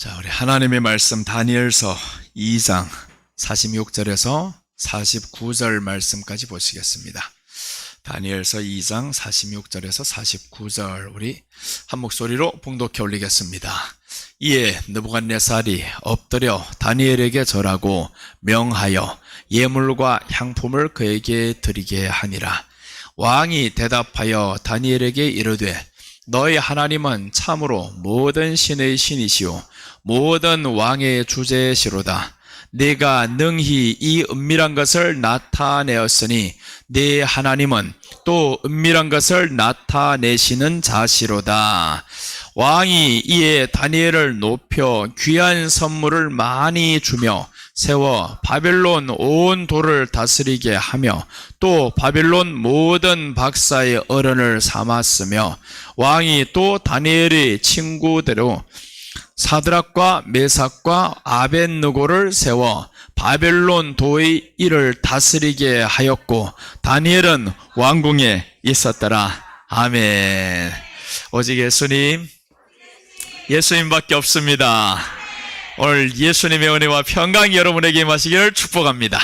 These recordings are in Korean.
자, 우리 하나님의 말씀 다니엘서 2장 46절에서 49절 말씀까지 보시겠습니다. 다니엘서 2장 46절에서 49절 우리 한 목소리로 봉독해 올리겠습니다. 이에 느부갓네살이 엎드려 다니엘에게 절하고 명하여 예물과 향품을 그에게 드리게 하니라. 왕이 대답하여 다니엘에게 이르되 너희 하나님은 참으로 모든 신의 신이시오 모든 왕의 주제시로다. 네가 능히 이 은밀한 것을 나타내었으니 네 하나님은 또 은밀한 것을 나타내시는 자시로다. 왕이 이에 다니엘을 높여 귀한 선물을 많이 주며 세워 바벨론 온 도를 다스리게 하며 또 바벨론 모든 박사의 어른을 삼았으며 왕이 또 다니엘의 친구대로 사드락과 메삭과 아벳느고를 세워 바벨론 도의 일을 다스리게 하였고 다니엘은 왕궁에 있었더라. 아멘. 오직 예수님밖에 없습니다. 오늘 예수님의 은혜와 평강이 여러분에게 임하시기를 축복합니다.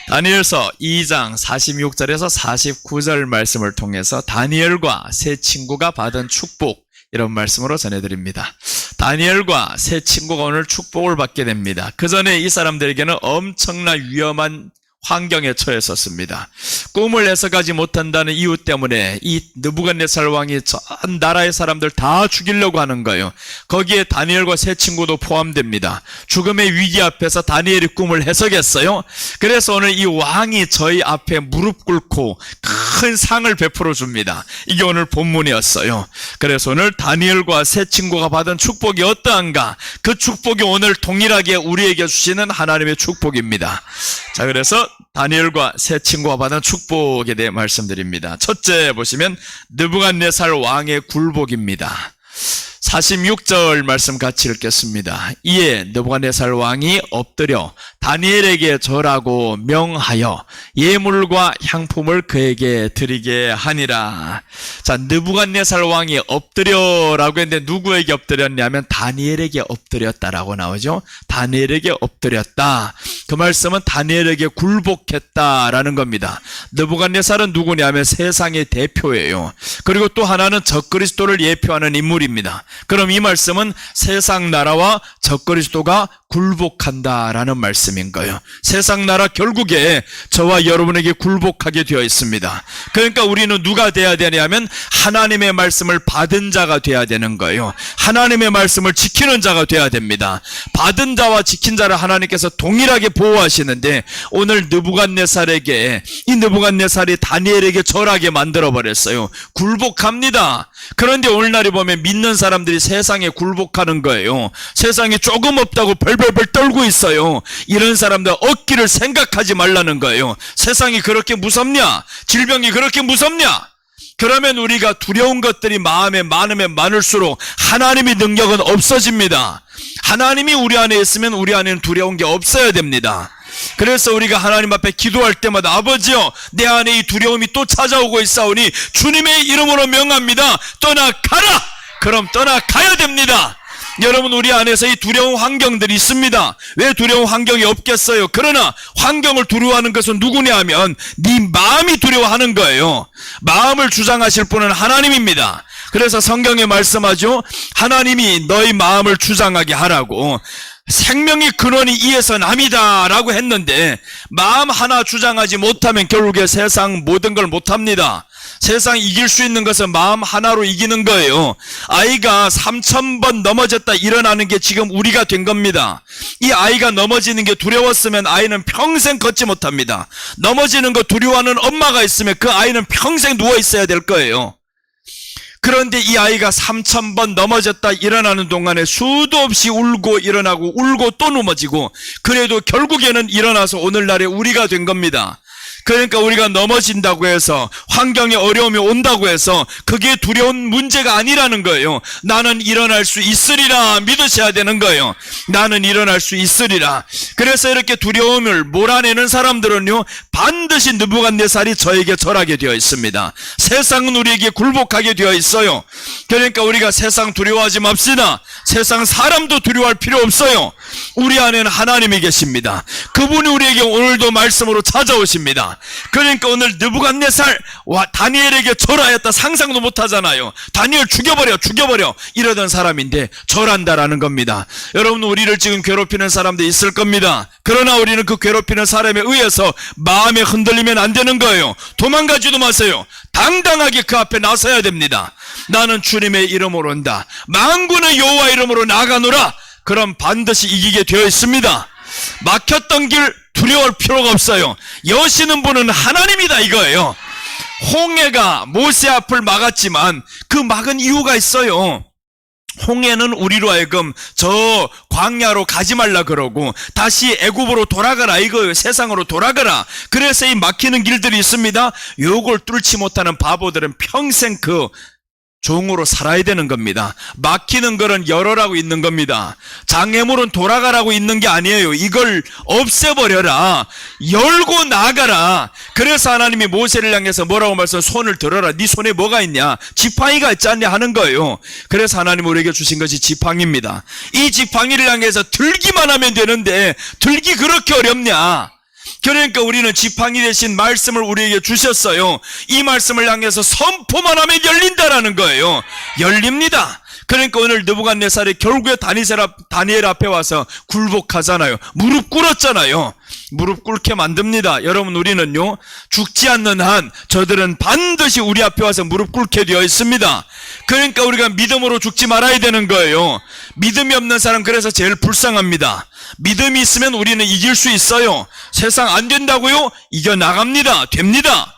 다니엘서 2장 46절에서 49절 말씀을 통해서 다니엘과 세 친구가 받은 축복 이런 말씀으로 전해드립니다. 다니엘과 세 친구가 오늘 축복을 받게 됩니다. 그 전에 이 사람들에게는 엄청난 위험한 환경에 처했었습니다. 꿈을 해석하지 못한다는 이유 때문에 이 느부갓네살 왕이 전 나라의 사람들 다 죽이려고 하는 거예요. 거기에 다니엘과 세 친구도 포함됩니다. 죽음의 위기 앞에서 다니엘이 꿈을 해석했어요. 그래서 오늘 이 왕이 저희 앞에 무릎 꿇고 큰 상을 베풀어 줍니다. 이게 오늘 본문이었어요. 그래서 오늘 다니엘과 세 친구가 받은 축복이 어떠한가? 그 축복이 오늘 동일하게 우리에게 주시는 하나님의 축복입니다. 자, 그래서 다니엘과 세 친구가 받은 축복에 대해 말씀드립니다. 첫째 보시면 느부갓네살 왕의 굴복입니다. 46절 말씀 같이 읽겠습니다. 이에 느부갓네살 왕이 엎드려 다니엘에게 절하고 명하여 예물과 향품을 그에게 드리게 하니라. 자, 느부갓네살 왕이 엎드려라고 했는데 누구에게 엎드렸냐면 다니엘에게 엎드렸다라고 나오죠. 다니엘에게 엎드렸다. 그 말씀은 다니엘에게 굴복했다라는 겁니다. 느부갓네살은 누구냐면 세상의 대표예요. 그리고 또 하나는 적그리스도를 예표하는 인물입니다. 그럼 이 말씀은 세상 나라와 적그리스도가 굴복한다라는 말씀인 거예요. 세상 나라 결국에 저와 여러분에게 굴복하게 되어 있습니다. 그러니까 우리는 누가 돼야 되냐면 하나님의 말씀을 받은 자가 돼야 되는 거예요. 하나님의 말씀을 지키는 자가 돼야 됩니다. 받은 자와 지킨 자를 하나님께서 동일하게 보호하시는데 오늘 느부갓네살에게 이 느부갓네살이 다니엘에게 절하게 만들어 버렸어요. 굴복합니다. 그런데 오늘날에 보면 믿는 사람들이 세상에 굴복하는 거예요. 세상에 조금 없다고 벌벌벌 떨고 있어요. 이런 사람들 얻기를 생각하지 말라는 거예요. 세상이 그렇게 무섭냐? 질병이 그렇게 무섭냐? 그러면 우리가 두려운 것들이 마음에 많으면 많을수록 하나님의 능력은 없어집니다. 하나님이 우리 안에 있으면 우리 안에는 두려운 게 없어야 됩니다. 그래서 우리가 하나님 앞에 기도할 때마다 아버지여 내 안에 이 두려움이 또 찾아오고 있사오니 주님의 이름으로 명합니다. 떠나가라! 그럼 떠나가야 됩니다. 여러분 우리 안에서 이 두려운 환경들이 있습니다. 왜 두려운 환경이 없겠어요? 그러나 환경을 두려워하는 것은 누구냐 하면 네 마음이 두려워하는 거예요. 마음을 주장하실 분은 하나님입니다. 그래서 성경에 말씀하죠. 하나님이 너희 마음을 주장하게 하라고. 생명의 근원이 이에서 남이다 라고 했는데 마음 하나 주장하지 못하면 결국에 세상 모든 걸 못합니다. 세상 이길 수 있는 것은 마음 하나로 이기는 거예요. 아이가 3000번 넘어졌다 일어나는 게 지금 우리가 된 겁니다. 이 아이가 넘어지는 게 두려웠으면 아이는 평생 걷지 못합니다. 넘어지는 거 두려워하는 엄마가 있으면 그 아이는 평생 누워 있어야 될 거예요. 그런데 이 아이가 3000번 넘어졌다 일어나는 동안에 수도 없이 울고 일어나고 울고 또 넘어지고 그래도 결국에는 일어나서 오늘날에 우리가 된 겁니다. 그러니까 우리가 넘어진다고 해서 환경에 어려움이 온다고 해서 그게 두려운 문제가 아니라는 거예요. 나는 일어날 수 있으리라 믿으셔야 되는 거예요. 나는 일어날 수 있으리라. 그래서 이렇게 두려움을 몰아내는 사람들은요, 반드시 느부갓네살이 저에게 절하게 되어 있습니다. 세상은 우리에게 굴복하게 되어 있어요. 그러니까 우리가 세상 두려워하지 맙시다. 세상 사람도 두려워할 필요 없어요. 우리 안에는 하나님이 계십니다. 그분이 우리에게 오늘도 말씀으로 찾아오십니다. 그러니까 오늘 느부갓네살와 다니엘에게 절하였다 상상도 못하잖아요. 다니엘 죽여버려 이러던 사람인데 절한다라는 겁니다. 여러분, 우리를 지금 괴롭히는 사람도 있을 겁니다. 그러나 우리는 그 괴롭히는 사람에 의해서 마음에 흔들리면 안 되는 거예요. 도망가지도 마세요. 당당하게 그 앞에 나서야 됩니다. 나는 주님의 이름으로 온다. 만군의 여호와 이름으로 나가노라. 그럼 반드시 이기게 되어 있습니다. 막혔던 길 두려워할 필요가 없어요. 여시는 분은 하나님이다 이거예요. 홍해가 모세 앞을 막았지만 그 막은 이유가 있어요. 홍해는 우리로 하여금 저 광야로 가지 말라 그러고 다시 애굽으로 돌아가라 이거예요. 세상으로 돌아가라. 그래서 이 막히는 길들이 있습니다. 요걸 뚫지 못하는 바보들은 평생 그 종으로 살아야 되는 겁니다. 막히는 거는 열어라고 있는 겁니다. 장애물은 돌아가라고 있는 게 아니에요. 이걸 없애버려라. 열고 나가라. 그래서 하나님이 모세를 향해서 뭐라고 말씀? 손을 들어라. 네 손에 뭐가 있냐? 지팡이가 있지 않냐 하는 거예요. 그래서 하나님이 우리에게 주신 것이 지팡이입니다. 이 지팡이를 향해서 들기만 하면 되는데 들기 그렇게 어렵냐? 그러니까 우리는 지팡이 대신 말씀을 우리에게 주셨어요. 이 말씀을 향해서 선포만 하면 열린다라는 거예요. 열립니다. 그러니까 오늘 느부갓네살이 결국에 다니엘 앞에 와서 굴복하잖아요. 무릎 꿇었잖아요. 무릎 꿇게 만듭니다. 여러분, 우리는요, 죽지 않는 한 저들은 반드시 우리 앞에 와서 무릎 꿇게 되어 있습니다. 그러니까 우리가 믿음으로 죽지 말아야 되는 거예요. 믿음이 없는 사람, 그래서 제일 불쌍합니다. 믿음이 있으면 우리는 이길 수 있어요. 세상 안 된다고요? 이겨나갑니다. 됩니다.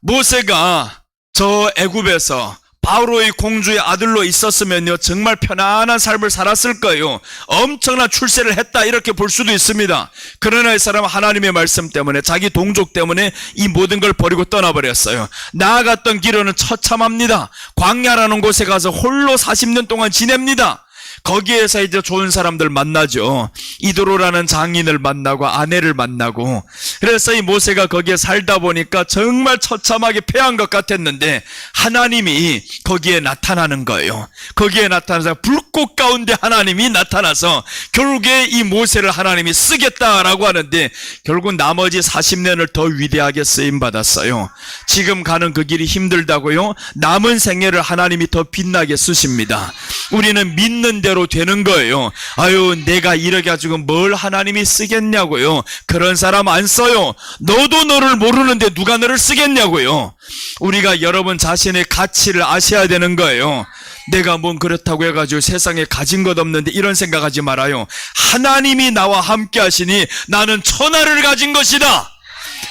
모세가 저 애굽에서 바로의 공주의 아들로 있었으면요, 정말 편안한 삶을 살았을 거예요. 엄청난 출세를 했다 이렇게 볼 수도 있습니다. 그러나 이 사람은 하나님의 말씀 때문에, 자기 동족 때문에 이 모든 걸 버리고 떠나버렸어요. 나아갔던 길은 처참합니다. 광야라는 곳에 가서 홀로 40년 동안 지냅니다. 거기에서 이제 좋은 사람들 만나죠. 이도로라는 장인을 만나고 아내를 만나고. 그래서 이 모세가 거기에 살다 보니까 정말 처참하게 패한 것 같았는데 하나님이 거기에 나타나는 거예요. 거기에 나타나서 불꽃 가운데 하나님이 나타나서 결국에 이 모세를 하나님이 쓰겠다라고 하는데 결국 나머지 40년을 더 위대하게 쓰임받았어요. 지금 가는 그 길이 힘들다고요? 남은 생애를 하나님이 더 빛나게 쓰십니다. 우리는 믿는 대로 되는 거예요. 아유, 내가 이렇게 가지고 뭘 하나님이 쓰겠냐고요. 그런 사람 안 써요. 너도 너를 모르는데 누가 너를 쓰겠냐고요. 우리가 여러분 자신의 가치를 아셔야 되는 거예요. 내가 뭔 그렇다고 해가지고 세상에 가진 것 없는데 이런 생각하지 말아요. 하나님이 나와 함께 하시니 나는 천하를 가진 것이다.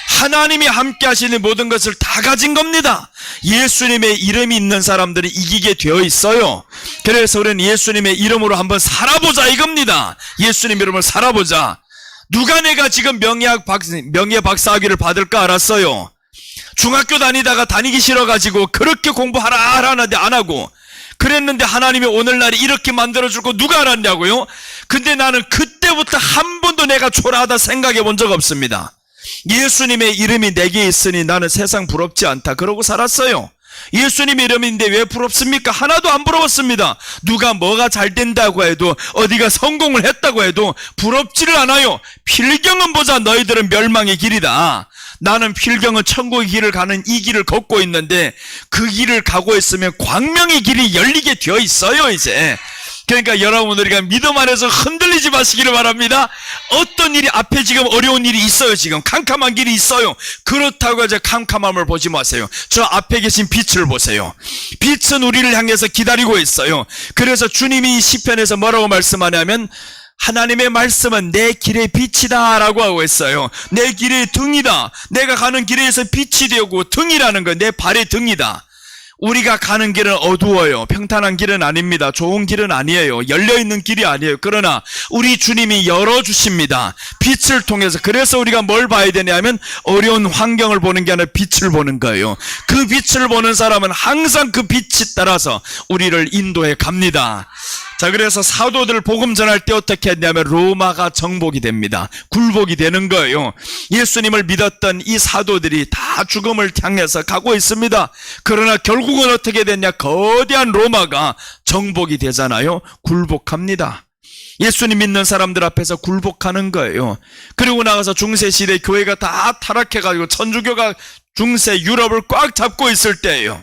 하나님이 함께 하시는 모든 것을 다 가진 겁니다. 예수님의 이름이 있는 사람들은 이기게 되어 있어요. 그래서 우리는 예수님의 이름으로 한번 살아보자 이겁니다. 예수님 이름으로 살아보자. 누가 내가 지금 명예 박사학위를 받을까 알았어요. 중학교 다니다가 다니기 싫어가지고 그렇게 공부하라 하는데 안 하고 그랬는데 하나님이 오늘날에 이렇게 만들어주고 누가 알았냐고요? 근데 나는 그때부터 한 번도 내가 초라하다 생각해 본 적 없습니다. 예수님의 이름이 내게 있으니 나는 세상 부럽지 않다 그러고 살았어요. 예수님의 이름인데 왜 부럽습니까? 하나도 안 부러웠습니다. 누가 뭐가 잘 된다고 해도 어디가 성공을 했다고 해도 부럽지를 않아요. 필경은 보자 너희들은 멸망의 길이다. 나는 필경은 천국의 길을 가는 이 길을 걷고 있는데 그 길을 가고 있으면 광명의 길이 열리게 되어 있어요 이제. 그러니까 여러분 우리가 믿음 안에서 흔들리지 마시기를 바랍니다. 어떤 일이 앞에 지금 어려운 일이 있어요. 지금 캄캄한 길이 있어요. 그렇다고 해서 캄캄함을 보지 마세요. 저 앞에 계신 빛을 보세요. 빛은 우리를 향해서 기다리고 있어요. 그래서 주님이 시편에서 뭐라고 말씀하냐면 하나님의 말씀은 내 길의 빛이다 라고 하고 있어요. 내 길의 등이다. 내가 가는 길에서 빛이 되고 등이라는 건 내 발의 등이다. 우리가 가는 길은 어두워요. 평탄한 길은 아닙니다. 좋은 길은 아니에요. 열려있는 길이 아니에요. 그러나 우리 주님이 열어주십니다. 빛을 통해서. 그래서 우리가 뭘 봐야 되냐면 어려운 환경을 보는 게 아니라 빛을 보는 거예요. 그 빛을 보는 사람은 항상 그 빛이 따라서 우리를 인도해 갑니다. 자, 그래서 사도들 복음 전할 때 어떻게 했냐면 로마가 정복이 됩니다. 굴복이 되는 거예요. 예수님을 믿었던 이 사도들이 다 죽음을 향해서 가고 있습니다. 그러나 결국은 어떻게 됐냐? 거대한 로마가 정복이 되잖아요. 굴복합니다. 예수님 믿는 사람들 앞에서 굴복하는 거예요. 그리고 나가서 중세시대 교회가 다 타락해가지고 천주교가 중세 유럽을 꽉 잡고 있을 때예요.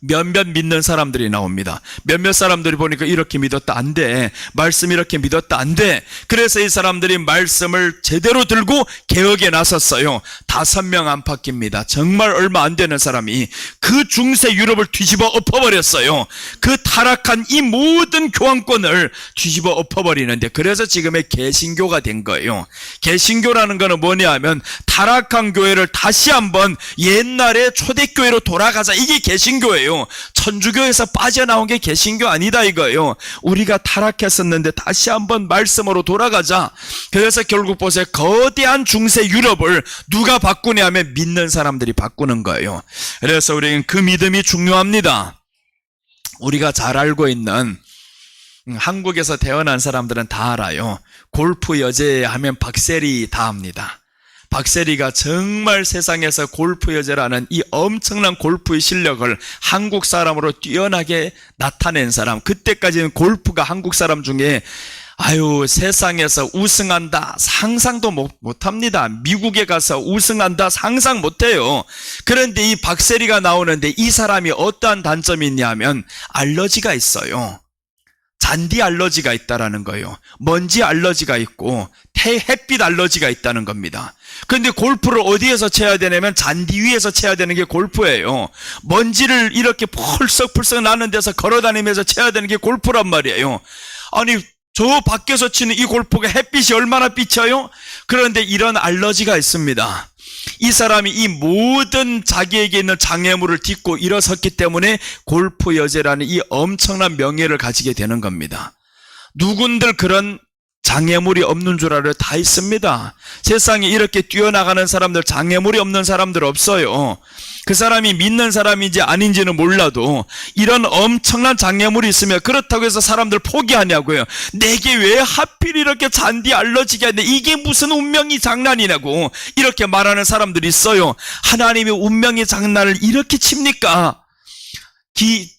몇몇 믿는 사람들이 나옵니다. 몇몇 사람들이 보니까 이렇게 믿었다 안 돼. 말씀 이렇게 믿었다 안 돼. 그래서 이 사람들이 말씀을 제대로 들고 개혁에 나섰어요. 5명 안팎입니다. 정말 얼마 안 되는 사람이 그 중세 유럽을 뒤집어 엎어버렸어요. 그 타락한 이 모든 교황권을 뒤집어 엎어버리는데, 그래서 지금의 개신교가 된 거예요. 개신교라는 거는 뭐냐 하면 타락한 교회를 다시 한번 옛날의 초대교회로 돌아가자, 이게 개신교예요. 천주교에서 빠져나온 게 개신교 아니다 이거예요. 우리가 타락했었는데 다시 한번 말씀으로 돌아가자. 그래서 결국 보세요. 거대한 중세 유럽을 누가 바꾸냐면 믿는 사람들이 바꾸는 거예요. 그래서 우리는 그 믿음이 중요합니다. 우리가 잘 알고 있는, 한국에서 태어난 사람들은 다 알아요. 골프 여제 하면 박세리 다 압니다. 박세리가 정말 세상에서 골프 여제라는 이 엄청난 골프의 실력을 한국 사람으로 뛰어나게 나타낸 사람. 그때까지는 골프가 한국 사람 중에 세상에서 우승한다 상상도 못합니다. 미국에 가서 우승한다 상상 못해요. 그런데 이 박세리가 나오는데 이 사람이 어떠한 단점이 있냐면 알러지가 있어요. 잔디 알러지가 있다라는 거예요. 먼지 알러지가 있고 햇빛 알러지가 있다는 겁니다. 그런데 골프를 어디에서 쳐야 되냐면 잔디 위에서 쳐야 되는 게 골프예요. 먼지를 이렇게 펄썩펄썩 나는 데서 걸어다니면서 쳐야 되는 게 골프란 말이에요. 아니, 저 밖에서 치는 이 골프가 햇빛이 얼마나 비쳐요? 그런데 이런 알러지가 있습니다. 이 사람이 이 모든 자기에게 있는 장애물을 딛고 일어섰기 때문에 골프 여제라는 이 엄청난 명예를 가지게 되는 겁니다. 누군들 그런 장애물이 없는 줄 알아요? 다 있습니다. 세상에 이렇게 뛰어나가는 사람들, 장애물이 없는 사람들 없어요. 그 사람이 믿는 사람인지 아닌지는 몰라도 이런 엄청난 장애물이 있으면 그렇다고 해서 사람들 포기하냐고요. 내게 왜 하필 이렇게 잔디 알러지가 있는데 이게 무슨 운명이 장난이냐고 이렇게 말하는 사람들이 있어요. 하나님이 운명의 장난을 이렇게 칩니까?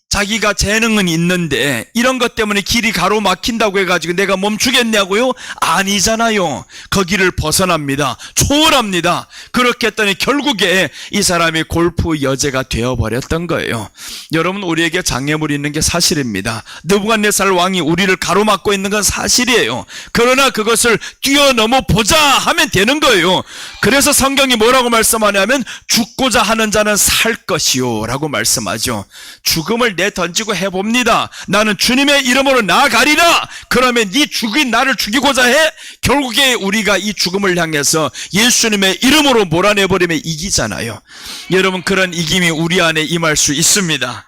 자기가 재능은 있는데 이런 것 때문에 길이 가로막힌다고 해가지고 내가 멈추겠냐고요? 아니잖아요. 거기를 벗어납니다. 초월합니다. 그렇게 했더니 결국에 이 사람이 골프 여제가 되어버렸던 거예요. 여러분, 우리에게 장애물이 있는 게 사실입니다. 느부갓네살 왕이 우리를 가로막고 있는 건 사실이에요. 그러나 그것을 뛰어넘어 보자 하면 되는 거예요. 그래서 성경이 뭐라고 말씀하냐면 죽고자 하는 자는 살 것이요 라고 말씀하죠. 죽음을 던지고 해봅니다. 나는 주님의 이름으로 나아가리라. 그러면 네 죽인 나를 죽이고자 해? 결국에 우리가 이 죽음을 향해서 예수님의 이름으로 몰아내버리면 이기잖아요. 여러분, 그런 이김이 우리 안에 임할 수 있습니다.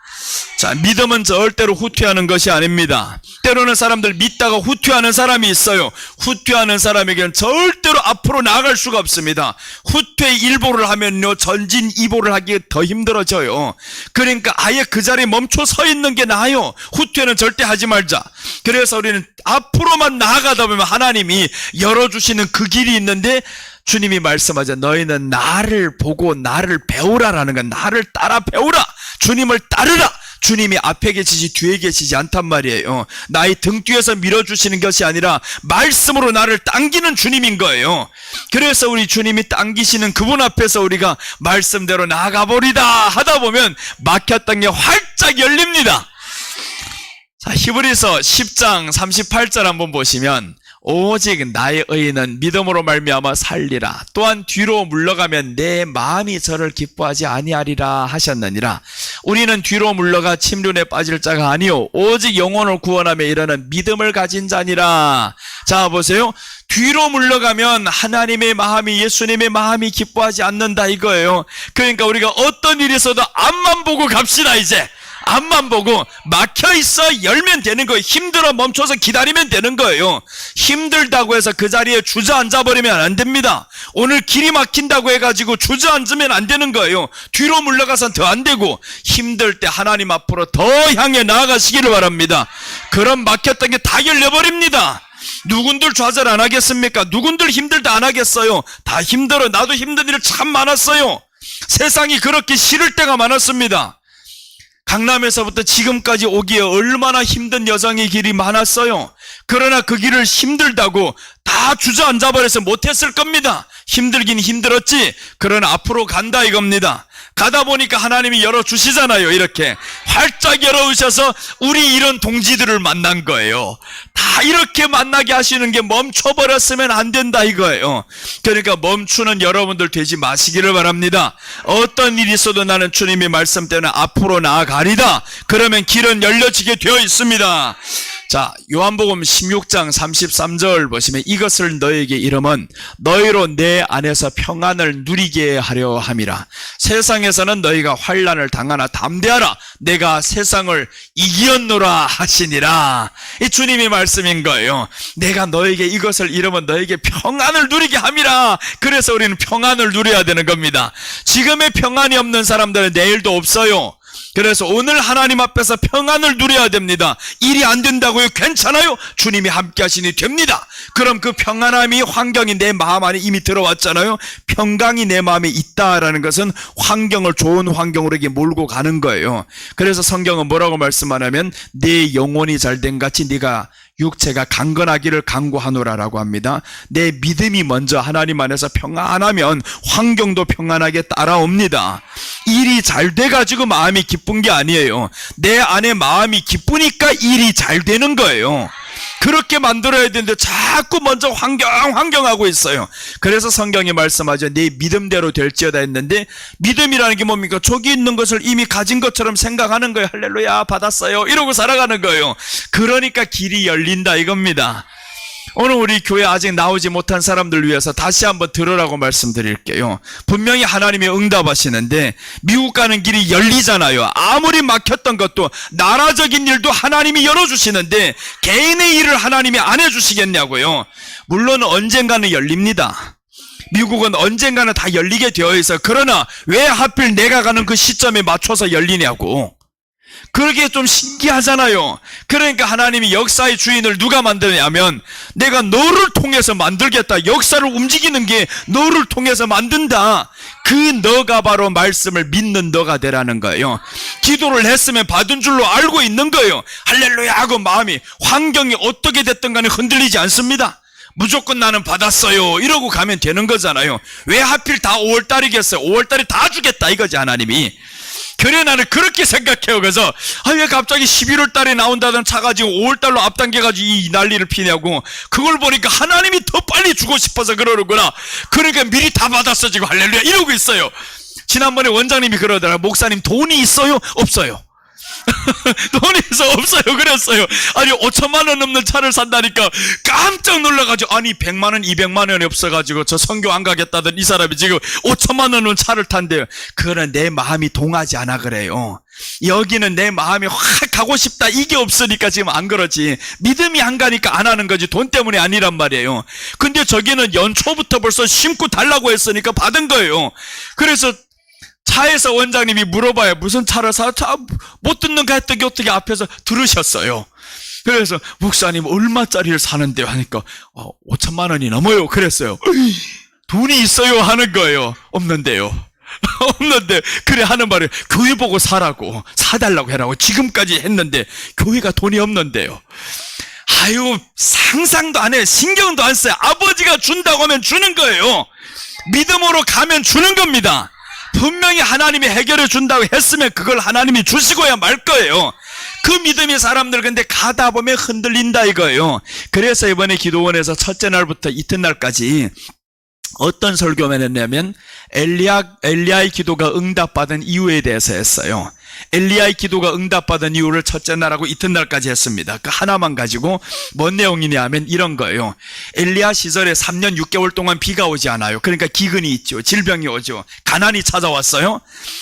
자, 믿음은 절대로 후퇴하는 것이 아닙니다. 때로는 사람들 믿다가 후퇴하는 사람이 있어요. 후퇴하는 사람에게는 절대로 앞으로 나아갈 수가 없습니다. 후퇴 일보를 하면요, 전진 이보를 하기 더 힘들어져요. 그러니까 아예 그 자리에 멈춰 서 있는 게 나아요. 후퇴는 절대 하지 말자. 그래서 우리는 앞으로만 나아가다 보면 하나님이 열어주시는 그 길이 있는데, 주님이 말씀하죠. 너희는 나를 보고 나를 배우라라는 건, 나를 따라 배우라. 주님을 따르라. 주님이 앞에 계시지 뒤에 계시지 않단 말이에요. 나의 등 뒤에서 밀어주시는 것이 아니라 말씀으로 나를 당기는 주님인 거예요. 그래서 우리 주님이 당기시는 그분 앞에서 우리가 말씀대로 나가버리다 하다 보면 막혔던 게 활짝 열립니다. 자, 히브리서 10장 38절 한번 보시면, 오직 나의 의인은 믿음으로 말미암아 살리라. 또한 뒤로 물러가면 내 마음이 저를 기뻐하지 아니하리라 하셨느니라. 우리는 뒤로 물러가 침륜에 빠질 자가 아니요 오직 영혼을 구원하며 이르는 믿음을 가진 자니라. 자, 보세요. 뒤로 물러가면 하나님의 마음이, 예수님의 마음이 기뻐하지 않는다 이거예요. 그러니까 우리가 어떤 일이 있어도 앞만 보고 갑시다. 이제 앞만 보고, 막혀있어 열면 되는 거예요. 힘들어 멈춰서 기다리면 되는 거예요. 힘들다고 해서 그 자리에 주저앉아 버리면 안 됩니다. 오늘 길이 막힌다고 해가지고 주저앉으면 안 되는 거예요. 뒤로 물러가선 더 안 되고, 힘들 때 하나님 앞으로 더 향해 나아가시기를 바랍니다. 그럼 막혔던 게 다 열려버립니다. 누군들 좌절 안 하겠습니까? 누군들 힘들다 안 하겠어요? 다 힘들어. 나도 힘든 일 참 많았어요. 세상이 그렇게 싫을 때가 많았습니다. 강남에서부터 지금까지 오기에 얼마나 힘든 여정의 길이 많았어요. 그러나 그 길을 힘들다고 다 주저앉아버려서 못했을 겁니다. 힘들긴 힘들었지. 그러나 앞으로 간다 이겁니다. 가다 보니까 하나님이 열어주시잖아요. 이렇게 활짝 열어주셔서 우리 이런 동지들을 만난 거예요. 다 이렇게 만나게 하시는 게 멈춰버렸으면 안 된다 이거예요. 그러니까 멈추는 여러분들 되지 마시기를 바랍니다. 어떤 일이 있어도 나는 주님의 말씀 때문에 앞으로 나아가리다. 그러면 길은 열려지게 되어 있습니다. 자, 요한복음 16장 33절 보시면, 이것을 너에게 이름은 너희로 내 안에서 평안을 누리게 하려 함이라. 세상에서는 너희가 환난을 당하나 담대하라. 내가 세상을 이기었노라 하시니라. 이 주님의 말씀인 거예요. 내가 너에게 이것을 이름은 너에게 평안을 누리게 함이라. 그래서 우리는 평안을 누려야 되는 겁니다. 지금의 평안이 없는 사람들은 내일도 없어요. 그래서 오늘 하나님 앞에서 평안을 누려야 됩니다. 일이 안 된다고요? 괜찮아요? 주님이 함께 하시니 됩니다. 그럼 그 평안함이, 환경이 내 마음 안에 이미 들어왔잖아요. 평강이 내 마음에 있다라는 것은 환경을 좋은 환경으로 이렇게 몰고 가는 거예요. 그래서 성경은 뭐라고 말씀하냐면, 내 영혼이 잘된 같이 네가 육체가 강건하기를 간구하노라라고 합니다. 내 믿음이 먼저 하나님 안에서 평안하면 환경도 평안하게 따라옵니다. 일이 잘 돼가지고 마음이 기쁜 게 아니에요. 내 안에 마음이 기쁘니까 일이 잘 되는 거예요. 그렇게 만들어야 되는데 자꾸 먼저 환경하고 있어요. 그래서 성경이 말씀하죠. 네 믿음대로 될지어다 했는데, 믿음이라는 게 뭡니까? 저기 있는 것을 이미 가진 것처럼 생각하는 거예요. 할렐루야 받았어요 이러고 살아가는 거예요. 그러니까 길이 열린다 이겁니다. 오늘 우리 교회 아직 나오지 못한 사람들 위해서 다시 한번 들으라고 말씀드릴게요. 분명히 하나님이 응답하시는데 미국 가는 길이 열리잖아요. 아무리 막혔던 것도, 나라적인 일도 하나님이 열어주시는데 개인의 일을 하나님이 안 해주시겠냐고요. 물론 언젠가는 열립니다. 미국은 언젠가는 다 열리게 되어 있어요. 그러나 왜 하필 내가 가는 그 시점에 맞춰서 열리냐고. 그러게 좀 신기하잖아요. 그러니까 하나님이 역사의 주인을 누가 만드냐면, 내가 너를 통해서 만들겠다. 역사를 움직이는 게 너를 통해서 만든다. 그 너가 바로 말씀을 믿는 너가 되라는 거예요. 기도를 했으면 받은 줄로 알고 있는 거예요. 할렐루야 하고 마음이, 환경이 어떻게 됐든 간에 흔들리지 않습니다. 무조건 나는 받았어요 이러고 가면 되는 거잖아요. 왜 하필 다 5월달이겠어요? 5월달에 다 주겠다 이거지 하나님이. 그래 나는 그렇게 생각해요. 그래서 왜 갑자기 11월 달에 나온다던 차가 지금 5월 달로 앞당겨가지고 이 난리를 피냐고. 그걸 보니까 하나님이 더 빨리 주고 싶어서 그러는구나. 그러니까 미리 다 받았어 지금 할렐루야 이러고 있어요. 지난번에 원장님이 그러더라. 목사님 돈이 있어요? 없어요. 돈이 있어? 없어요. 그랬어요. 아니 5천만 원 넘는 차를 산다니까 깜짝 놀라가지고, 아니 100만 원 200만 원이 없어가지고 저 선교 안 가겠다던 이 사람이 지금 5천만 원은 차를 탄대요. 그거는 내 마음이 동하지 않아 그래요. 여기는 내 마음이 확 가고 싶다 이게 없으니까 지금 안 그러지. 믿음이 안 가니까 안 하는 거지, 돈 때문이 아니란 말이에요. 근데 저기는 연초부터 벌써 심고 달라고 했으니까 받은 거예요. 그래서 차에서 원장님이 물어봐요. 무슨 차를 사? 차 못 듣는가 했더니 어떻게 앞에서 들으셨어요. 그래서 목사님 얼마짜리를 사는데요 하니까 5천만 원이 넘어요 그랬어요. 돈이 있어요 하는 거예요. 없는데요. 없는데. 그래 하는 말이, 교회 보고 사라고, 사달라고 해라고 지금까지 했는데 교회가 돈이 없는데요. 아유 상상도 안 해요. 신경도 안 써요. 아버지가 준다고 하면 주는 거예요. 믿음으로 가면 주는 겁니다. 분명히 하나님이 해결해 준다고 했으면 그걸 하나님이 주시고야 말 거예요. 그 믿음이 사람들 근데 가다 보면 흔들린다 이거예요. 그래서 이번에 기도원에서 첫째 날부터 이튿날까지 어떤 설교만 했냐면 엘리야의 기도가 응답받은 이유에 대해서 했어요. 엘리야의 기도가 응답받은 이유를 첫째 날하고 이튿날까지 했습니다. 그 하나만 가지고 뭔 내용이냐 하면 이런 거예요. 엘리야 시절에 3년 6개월 동안 비가 오지 않아요. 그러니까 기근이 있죠. 질병이 오죠. 가난이 찾아왔어요.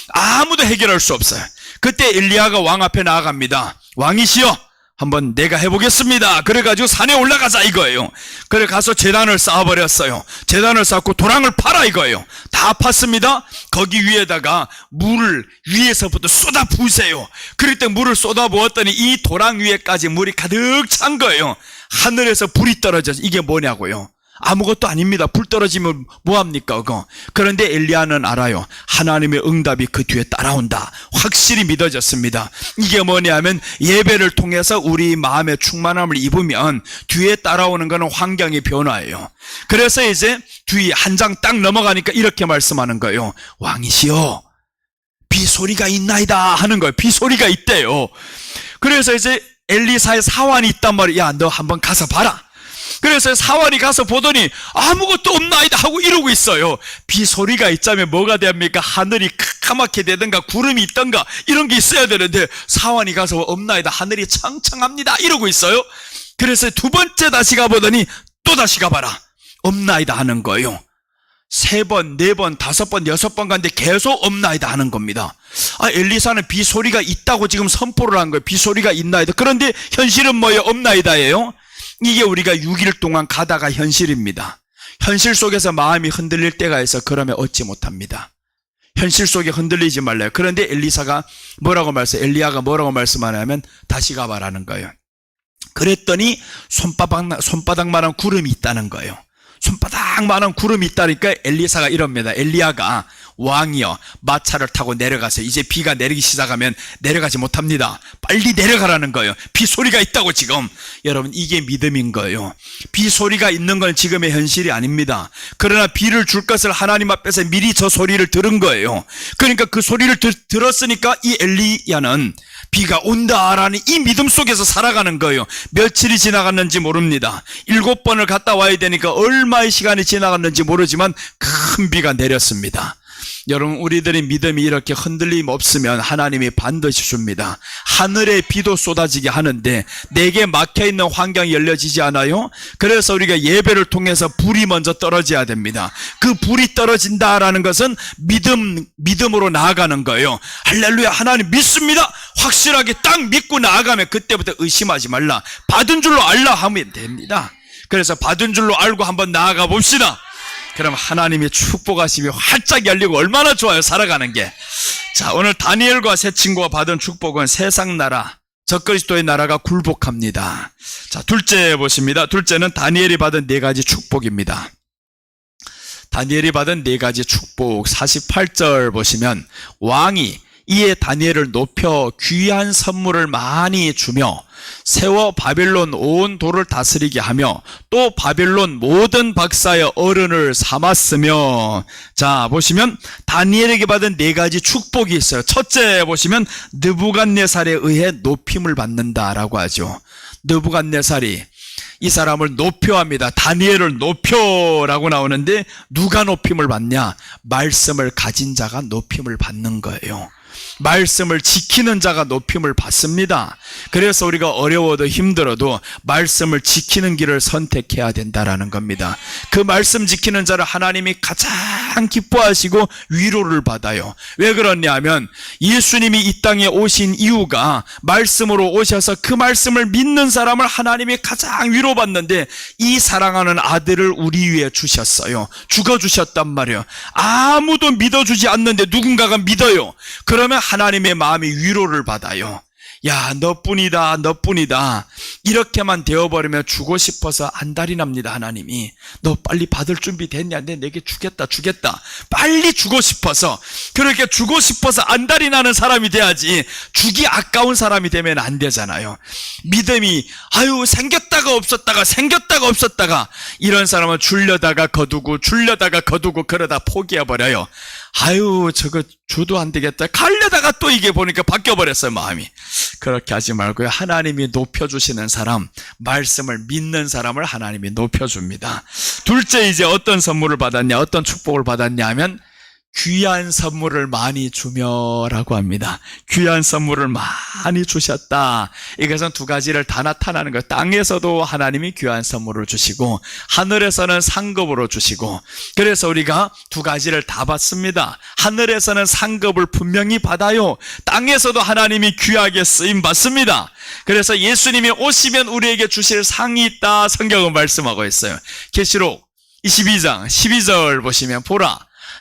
아무도 해결할 수 없어요. 그때 엘리야가 왕 앞에 나아갑니다. 왕이시여, 한번 내가 해보겠습니다. 그래가지고 산에 올라가자 이거예요. 그래 가서 제단을 쌓아버렸어요. 제단을 쌓고 도랑을 파라 이거예요. 다 팠습니다. 거기 위에다가 물을 위에서부터 쏟아 부으세요. 그럴 때 물을 쏟아 부었더니 이 도랑 위에까지 물이 가득 찬 거예요. 하늘에서 불이 떨어져서 이게 뭐냐고요. 아무것도 아닙니다. 불 떨어지면 뭐합니까 그거. 그런데 엘리야는 알아요. 하나님의 응답이 그 뒤에 따라온다. 확실히 믿어졌습니다. 이게 뭐냐면 예배를 통해서 우리 마음의 충만함을 입으면 뒤에 따라오는 것은 환경의 변화예요. 그래서 이제 뒤에 한 장 딱 넘어가니까 이렇게 말씀하는 거예요. 왕이시여, 비소리가 있나이다 하는 거예요. 비소리가 있대요. 그래서 이제 엘리사의 사환이 있단 말이에요. 야, 너 한번 가서 봐라. 그래서 사환이 가서 보더니 아무것도 없나이다 하고 이러고 있어요. 비소리가 있자면 뭐가 됩니까? 하늘이 까맣게 되든가 구름이 있던가 이런 게 있어야 되는데 사환이 가서 없나이다, 하늘이 창창합니다 이러고 있어요. 그래서 두 번째 다시 가보더니 또 다시 가봐라, 없나이다 하는 거예요. 3번, 4번, 5번, 6번 갔는데 계속 없나이다 하는 겁니다. 엘리사는 비소리가 있다고 지금 선포를 한 거예요. 비소리가 있나이다. 그런데 현실은 뭐예요? 없나이다예요. 이게 우리가 6일 동안 가다가 현실입니다. 현실 속에서 마음이 흔들릴 때가 있어. 그러면 얻지 못합니다. 현실 속에 흔들리지 말래요. 그런데 엘리야가 뭐라고 말씀하냐면 다시 가봐라는 거예요. 그랬더니 손바닥만한 구름이 있다는 거예요. 손바닥만한 구름이 있다니까 엘리사가 이럽니다. 엘리야가 왕이여, 마차를 타고 내려가세요. 이제 비가 내리기 시작하면 내려가지 못합니다. 빨리 내려가라는 거예요. 비소리가 있다고 지금. 여러분, 이게 믿음인 거예요. 비소리가 있는 건 지금의 현실이 아닙니다. 그러나 비를 줄 것을 하나님 앞에서 미리 저 소리를 들은 거예요. 그러니까 그 소리를 들었으니까 이 엘리야는 비가 온다라는 이 믿음 속에서 살아가는 거예요. 며칠이 지나갔는지 모릅니다. 7번을 갔다 와야 되니까 얼마의 시간이 지나갔는지 모르지만 큰 비가 내렸습니다. 여러분, 우리들의 믿음이 이렇게 흔들림 없으면 하나님이 반드시 줍니다. 하늘에 비도 쏟아지게 하는데 내게 막혀있는 환경이 열려지지 않아요? 그래서 우리가 예배를 통해서 불이 먼저 떨어져야 됩니다. 그 불이 떨어진다라는 것은 믿음으로 나아가는 거예요. 할렐루야, 하나님 믿습니다. 확실하게 딱 믿고 나아가면 그때부터 의심하지 말라. 받은 줄로 알라 하면 됩니다. 그래서 받은 줄로 알고 한번 나아가 봅시다. 그럼 하나님의 축복하심이 활짝 열리고 얼마나 좋아요, 살아가는 게. 자, 오늘 다니엘과 세 친구가 받은 축복은 세상 나라, 적그리스도의 나라가 굴복합니다. 자, 둘째 보십니다. 둘째는 다니엘이 받은 4가지 축복입니다. 다니엘이 받은 4가지 축복, 48절 보시면 왕이 이에 다니엘을 높여 귀한 선물을 많이 주며 세워 바벨론 온 도를 다스리게 하며 또 바벨론 모든 박사의 어른을 삼았으며. 자, 보시면 다니엘에게 받은 4가지 축복이 있어요. 첫째 보시면 느부갓네살에 의해 높임을 받는다라고 하죠. 느부갓네살이 이 사람을 높여합니다. 다니엘을 높여라고 나오는데 누가 높임을 받냐? 말씀을 가진 자가 높임을 받는 거예요. 말씀을 지키는 자가 높임을 받습니다. 그래서 우리가 어려워도 힘들어도 말씀을 지키는 길을 선택해야 된다라는 겁니다. 그 말씀 지키는 자를 하나님이 가장 기뻐하시고 위로를 받아요. 왜 그러냐 하면 예수님이 이 땅에 오신 이유가 말씀으로 오셔서 그 말씀을 믿는 사람을 하나님이 가장 위로받는데 이 사랑하는 아들을 우리 위해 주셨어요. 죽어주셨단 말이에요. 아무도 믿어주지 않는데 누군가가 믿어요. 그러면 하나님의 마음이 위로를 받아요. 야, 너뿐이다, 너뿐이다. 이렇게만 되어버리면 주고 싶어서 안달이 납니다. 하나님이 너 빨리 받을 준비 됐냐? 내게 주겠다. 빨리 주고 싶어서. 그렇게 주고 싶어서 안달이 나는 사람이 돼야지 주기 아까운 사람이 되면 안 되잖아요. 믿음이 생겼다가 없었다가 이런 사람은 주려다가 거두고 그러다 포기해버려요. 저거 줘도 안 되겠다. 가려다가 또 이게 보니까 바뀌어버렸어요, 마음이. 그렇게 하지 말고요. 하나님이 높여주시는 사람, 말씀을 믿는 사람을 하나님이 높여줍니다. 둘째, 이제 어떤 선물을 받았냐, 어떤 축복을 받았냐 하면 귀한 선물을 많이 주며라고 합니다. 귀한 선물을 많이 주셨다. 이것은 두 가지를 다 나타나는 거예요. 땅에서도 하나님이 귀한 선물을 주시고 하늘에서는 상급으로 주시고, 그래서 우리가 두 가지를 다 받습니다. 하늘에서는 상급을 분명히 받아요. 땅에서도 하나님이 귀하게 쓰임 받습니다. 그래서 예수님이 오시면 우리에게 주실 상이 있다, 성경은 말씀하고 있어요. 계시록 22장 12절 보시면, 보라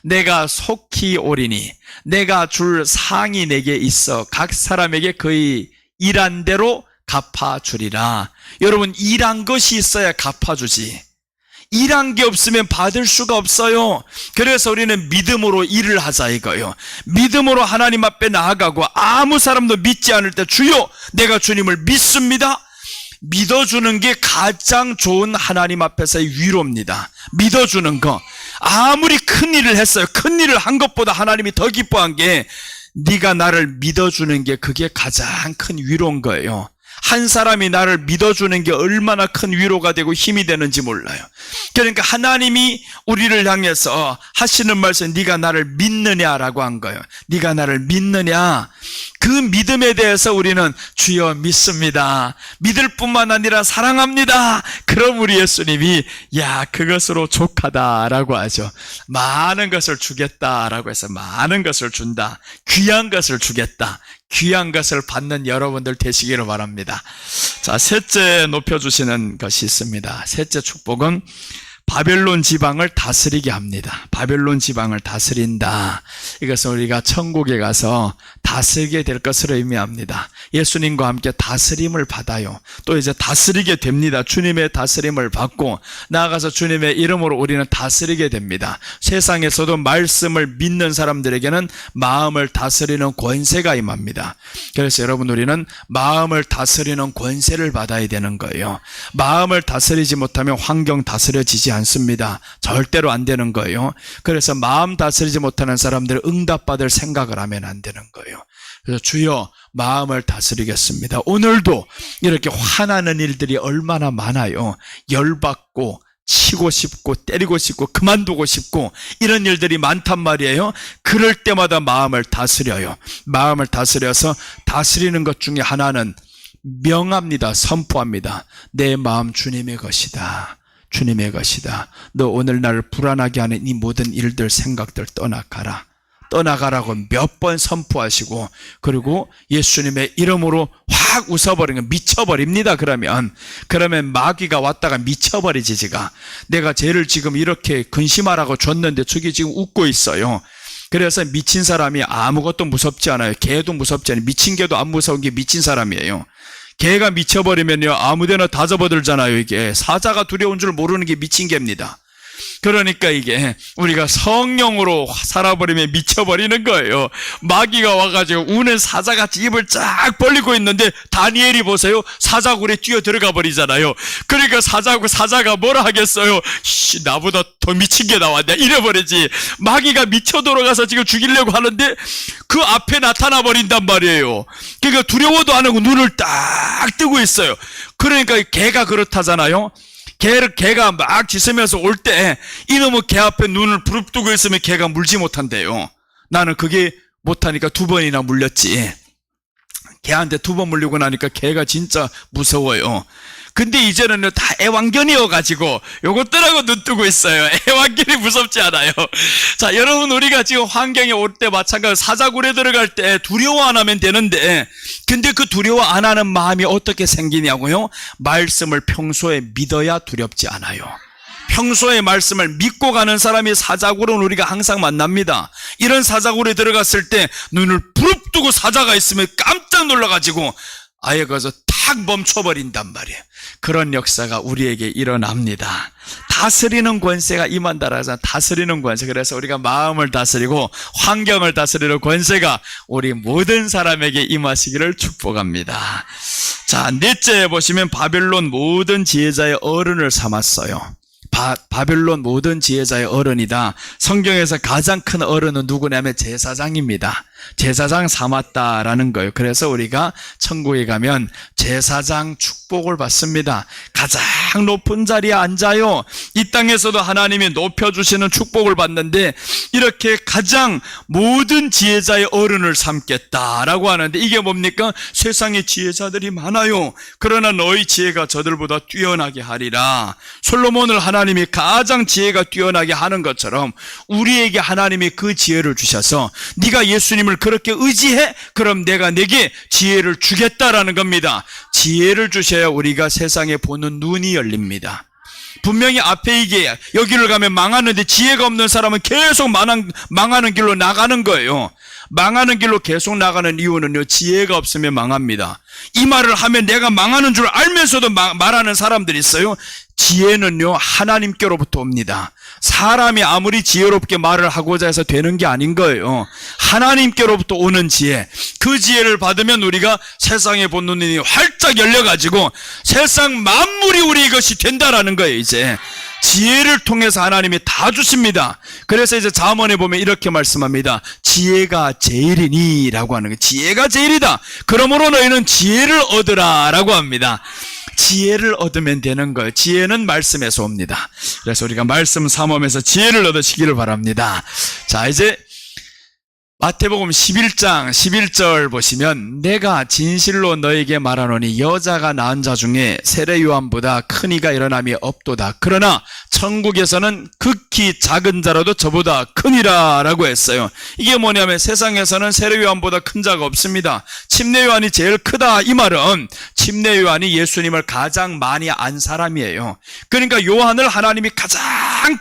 내가 속히 오리니 내가 줄 상이 내게 있어 각 사람에게 그의 일한 대로 갚아주리라. 여러분, 일한 것이 있어야 갚아주지, 일한 게 없으면 받을 수가 없어요. 그래서 우리는 믿음으로 일을 하자 이거예요. 믿음으로 하나님 앞에 나아가고, 아무 사람도 믿지 않을 때 주여 내가 주님을 믿습니다, 믿어주는 게 가장 좋은 하나님 앞에서의 위로입니다. 믿어주는 거. 아무리 큰 일을 했어요. 큰 일을 한 것보다 하나님이 더 기뻐한 게 네가 나를 믿어주는 게, 그게 가장 큰 위로인 거예요. 한 사람이 나를 믿어주는 게 얼마나 큰 위로가 되고 힘이 되는지 몰라요. 그러니까 하나님이 우리를 향해서 하시는 말씀, 네가 나를 믿느냐라고 한 거예요. 네가 나를 믿느냐. 그 믿음에 대해서 우리는 주여 믿습니다, 믿을 뿐만 아니라 사랑합니다. 그럼 우리 예수님이 야 그것으로 족하다라고 하죠. 많은 것을 주겠다라고 해서 많은 것을 준다, 귀한 것을 주겠다, 귀한 것을 받는 여러분들 되시기를 바랍니다. 자, 셋째 높여주시는 것이 있습니다. 셋째 축복은 바벨론 지방을 다스리게 합니다. 바벨론 지방을 다스린다. 이것은 우리가 천국에 가서 다스리게 될 것으로 의미합니다. 예수님과 함께 다스림을 받아요. 또 이제 다스리게 됩니다. 주님의 다스림을 받고 나아가서 주님의 이름으로 우리는 다스리게 됩니다. 세상에서도 말씀을 믿는 사람들에게는 마음을 다스리는 권세가 임합니다. 그래서 여러분, 우리는 마음을 다스리는 권세를 받아야 되는 거예요. 마음을 다스리지 못하면 환경 다스려지지 않습니다. 절대로 안 되는 거예요. 그래서 마음 다스리지 못하는 사람들 응답받을 생각을 하면 안 되는 거예요. 그래서 주여 마음을 다스리겠습니다. 오늘도 이렇게 화나는 일들이 얼마나 많아요. 열받고 치고 싶고 때리고 싶고 그만두고 싶고 이런 일들이 많단 말이에요. 그럴 때마다 마음을 다스려요. 마음을 다스려서 다스리는 것 중에 하나는 명합니다. 선포합니다. 내 마음 주님의 것이다. 주님의 것이다. 너 오늘 나를 불안하게 하는 이 모든 일들, 생각들 떠나가라. 떠나가라고 몇 번 선포하시고, 그리고 예수님의 이름으로 확 웃어버리면 미쳐버립니다. 그러면 마귀가 왔다가 미쳐버리지. 지가 내가 쟤를 지금 이렇게 근심하라고 줬는데 저게 지금 웃고 있어요. 그래서 미친 사람이 아무것도 무섭지 않아요. 개도 무섭지 않아요. 미친 개도 안 무서운 게 미친 사람이에요. 개가 미쳐버리면요 아무데나 다 접어들잖아요. 이게 사자가 두려운 줄 모르는 게 미친 개입니다. 그러니까 이게 우리가 성령으로 살아버리면 미쳐버리는 거예요. 마귀가 와가지고 우는 사자같이 입을 쫙 벌리고 있는데 다니엘이 보세요, 사자굴에 뛰어 들어가 버리잖아요. 그러니까 사자가 뭐라 하겠어요? 나보다 더 미친 게 나왔네 이래버리지. 마귀가 미쳐 돌아가서 지금 죽이려고 하는데 그 앞에 나타나 버린단 말이에요. 그러니까 두려워도 안 하고 눈을 딱 뜨고 있어요. 그러니까 개가 그렇다잖아요. 개가 막 짖으면서 올 때 이놈의 개 앞에 눈을 부릅뜨고 있으면 개가 물지 못한대요. 나는 그게 못하니까 2번이나 물렸지. 개한테 2번 물리고 나니까 개가 진짜 무서워요. 근데 이제는 다 애완견이어가지고 요것들하고 눈 뜨고 있어요. 애완견이 무섭지 않아요. 자, 여러분, 우리가 지금 환경에 올 때 마찬가지로 사자굴에 들어갈 때 두려워 안 하면 되는데, 근데 그 두려워 안 하는 마음이 어떻게 생기냐고요? 말씀을 평소에 믿어야 두렵지 않아요. 평소에 말씀을 믿고 가는 사람이 사자굴은 우리가 항상 만납니다. 이런 사자굴에 들어갔을 때 눈을 부릅뜨고 사자가 있으면 깜짝 놀라가지고 아예 거기서 탁 멈춰버린단 말이에요. 그런 역사가 우리에게 일어납니다. 다스리는 권세가 임한다라고 해서 다스리는 권세. 그래서 우리가 마음을 다스리고 환경을 다스리는 권세가 우리 모든 사람에게 임하시기를 축복합니다. 자, 넷째 보시면 바벨론 모든 지혜자의 어른을 삼았어요. 바벨론 모든 지혜자의 어른이다. 성경에서 가장 큰 어른은 누구냐면 제사장입니다. 제사장 삼았다라는 거예요. 그래서 우리가 천국에 가면 제사장 축복을 받습니다. 가장 높은 자리에 앉아요. 이 땅에서도 하나님이 높여주시는 축복을 받는데 이렇게 가장 모든 지혜자의 어른을 삼겠다라고 하는데 이게 뭡니까? 세상에 지혜자들이 많아요. 그러나 너희 지혜가 저들보다 뛰어나게 하리라. 솔로몬을 하나님이 가장 지혜가 뛰어나게 하는 것처럼 우리에게 하나님이 그 지혜를 주셔서 네가 예수님을 그렇게 의지해? 그럼 내가 내게 지혜를 주겠다라는 겁니다. 지혜를 주셔야 우리가 세상에 보는 눈이 열립니다. 분명히 앞에 이게 여기를 가면 망하는데 지혜가 없는 사람은 계속 망하는 길로 나가는 거예요. 망하는 길로 계속 나가는 이유는요, 지혜가 없으면 망합니다. 이 말을 하면 내가 망하는 줄 알면서도 말하는 사람들이 있어요. 지혜는요, 하나님께로부터 옵니다. 사람이 아무리 지혜롭게 말을 하고자 해서 되는 게 아닌 거예요. 하나님께로부터 오는 지혜, 그 지혜를 받으면 우리가 세상에 보는 눈이 활짝 열려가지고 세상 만물이 우리 것이 된다라는 거예요. 이제 지혜를 통해서 하나님이 다 주십니다. 그래서 이제 잠언에 보면 이렇게 말씀합니다. 지혜가 제일이니 라고 하는 거예요. 지혜가 제일이다. 그러므로 너희는 지혜를 얻으라 라고 합니다. 지혜를 얻으면 되는 거예요. 지혜는 말씀에서 옵니다. 그래서 우리가 말씀 삼음에서 지혜를 얻으시기를 바랍니다. 자, 이제 마태복음 11장 11절 보시면 내가 진실로 너에게 말하노니 여자가 낳은 자 중에 세례 요한보다 큰 이가 일어남이 없도다. 그러나 천국에서는 극히 작은 자라도 저보다 크니라 라고 했어요. 이게 뭐냐면 세상에서는 세례 요한보다 큰 자가 없습니다. 침례 요한이 제일 크다. 이 말은 침례 요한이 예수님을 가장 많이 안 사람이에요. 그러니까 요한을 하나님이 가장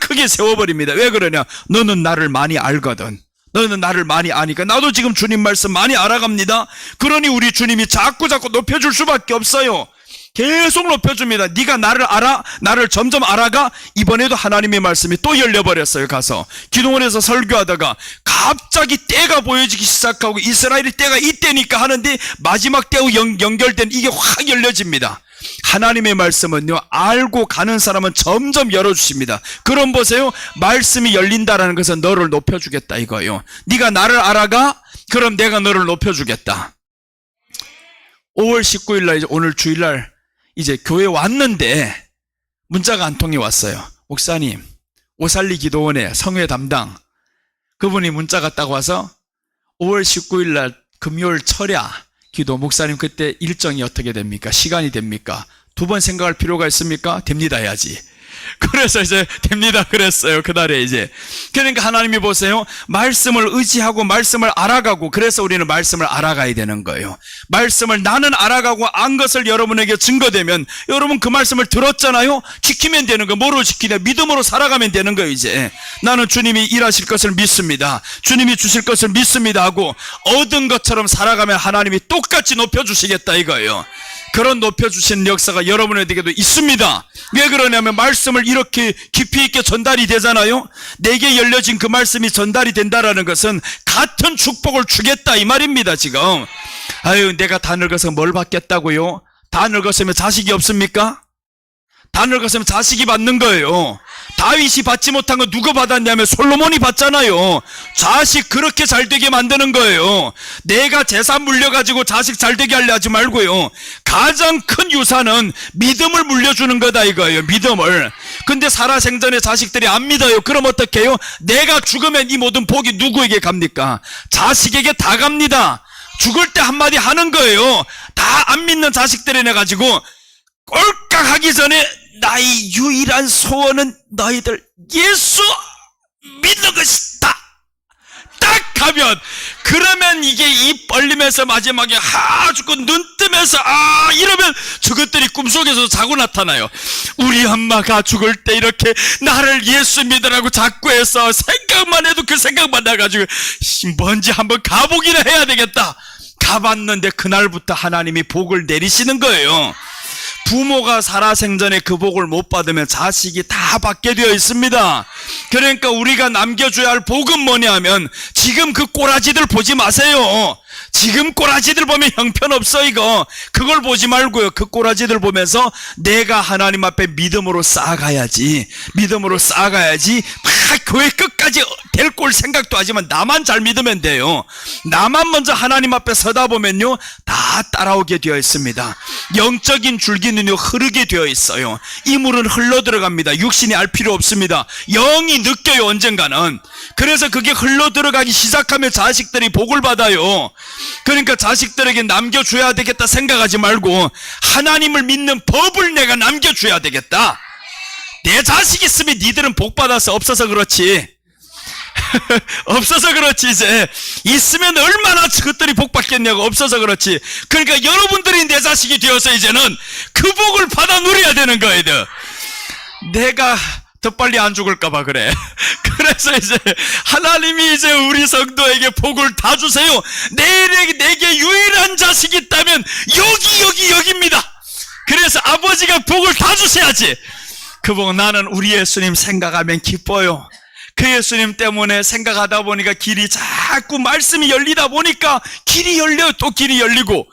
크게 세워버립니다. 왜 그러냐? 너는 나를 많이 알거든. 너는 나를 많이 아니까 나도 지금 주님 말씀 많이 알아갑니다. 그러니 우리 주님이 자꾸 높여줄 수밖에 없어요. 계속 높여줍니다. 네가 나를 알아? 나를 점점 알아가? 이번에도 하나님의 말씀이 또 열려버렸어요. 가서 기도원에서 설교하다가 갑자기 때가 보여지기 시작하고 이스라엘이 때가 이때니까 하는데 마지막 때하고 연결된 이게 확 열려집니다. 하나님의 말씀은요, 알고 가는 사람은 점점 열어주십니다. 그럼 보세요, 말씀이 열린다라는 것은 너를 높여주겠다 이거예요. 네가 나를 알아가? 그럼 내가 너를 높여주겠다. 5월 19일 날, 이제 오늘 주일날 이제 교회 왔는데 문자가 한 통이 왔어요. 목사님, 오살리 기도원의 성회 담당 그분이 문자가 딱 와서 5월 19일 날 금요일 철야 기도, 목사님 그때 일정이 어떻게 됩니까? 시간이 됩니까? 두 번 생각할 필요가 있습니까? 됩니다 해야지. 그래서 이제 됩니다 그랬어요. 그날에 이제. 그러니까 하나님이 보세요, 말씀을 의지하고 말씀을 알아가고, 그래서 우리는 말씀을 알아가야 되는 거예요. 말씀을 나는 알아가고 안 것을 여러분에게 증거되면 여러분 그 말씀을 들었잖아요. 지키면 되는 거예요. 뭐로 지키냐? 믿음으로 살아가면 되는 거예요. 이제 나는 주님이 일하실 것을 믿습니다, 주님이 주실 것을 믿습니다 하고 얻은 것처럼 살아가면 하나님이 똑같이 높여주시겠다 이거예요. 그런 높여주시는 역사가 여러분에게도 있습니다. 왜 그러냐면 말씀을 이렇게 깊이 있게 전달이 되잖아요. 내게 열려진 그 말씀이 전달이 된다라는 것은 같은 축복을 주겠다 이 말입니다. 지금 아유, 내가 다 늙어서 뭘 받겠다고요? 다 늙었으면 자식이 없습니까? 다 늙었으면 자식이 받는 거예요. 다윗이 받지 못한 거 누가 받았냐면 솔로몬이 받잖아요. 자식 그렇게 잘 되게 만드는 거예요. 내가 재산 물려가지고 자식 잘 되게 하려 하지 말고요. 가장 큰 유산은 믿음을 물려주는 거다 이거예요. 믿음을. 근데 살아생전에 자식들이 안 믿어요. 그럼 어떻게 해요? 내가 죽으면 이 모든 복이 누구에게 갑니까? 자식에게 다 갑니다. 죽을 때 한마디 하는 거예요. 다 안 믿는 자식들이네 가지고 꼴깍 하기 전에 나의 유일한 소원은 너희들 예수 믿는 것이다. 딱 하면, 그러면 이게 입 벌리면서 마지막에 죽고 눈 뜨면서 이러면 저것들이 꿈속에서 자고 나타나요. 우리 엄마가 죽을 때 이렇게 나를 예수 믿으라고 자꾸 해서 생각만 해도 그 생각만 나가지고 뭔지 한번 가보기나 해야 되겠다. 가봤는데 그날부터 하나님이 복을 내리시는 거예요. 부모가 살아생전에 그 복을 못 받으면 자식이 다 받게 되어 있습니다. 그러니까 우리가 남겨줘야 할 복은 뭐냐면 지금 그 꼬라지들 보지 마세요. 지금 꼬라지들 보면 형편없어 이거. 그걸 보지 말고요. 그 꼬라지들 보면서 내가 하나님 앞에 믿음으로 쌓아가야지. 믿음으로 쌓아가야지. 막 교회 끝까지 그렇게까지 될 꼴 생각도 하지만 나만 잘 믿으면 돼요. 나만 먼저 하나님 앞에 서다 보면요, 다 따라오게 되어 있습니다. 영적인 줄기는요, 흐르게 되어 있어요. 이 물은 흘러 들어갑니다. 육신이 알 필요 없습니다. 영이 느껴요, 언젠가는. 그래서 그게 흘러 들어가기 시작하면 자식들이 복을 받아요. 그러니까 자식들에게 남겨줘야 되겠다 생각하지 말고 하나님을 믿는 법을 내가 남겨줘야 되겠다. 내 자식 있으면 니들은 복 받아서 없어서 그렇지. 없어서 그렇지. 이제 있으면 얼마나 그것들이 복 받겠냐고. 없어서 그렇지. 그러니까 여러분들이 내 자식이 되어서 이제는 그 복을 받아 누려야 되는 거예요. 내가 더 빨리 안 죽을까봐 그래. 그래서 이제 하나님이 이제 우리 성도에게 복을 다 주세요. 내게 유일한 자식이 있다면 여기입니다. 그래서 아버지가 복을 다 주셔야지. 그 복 나는 우리 예수님 생각하면 기뻐요. 그 예수님 때문에 생각하다 보니까 길이 자꾸 말씀이 열리다 보니까 길이 열려요. 또 길이 열리고.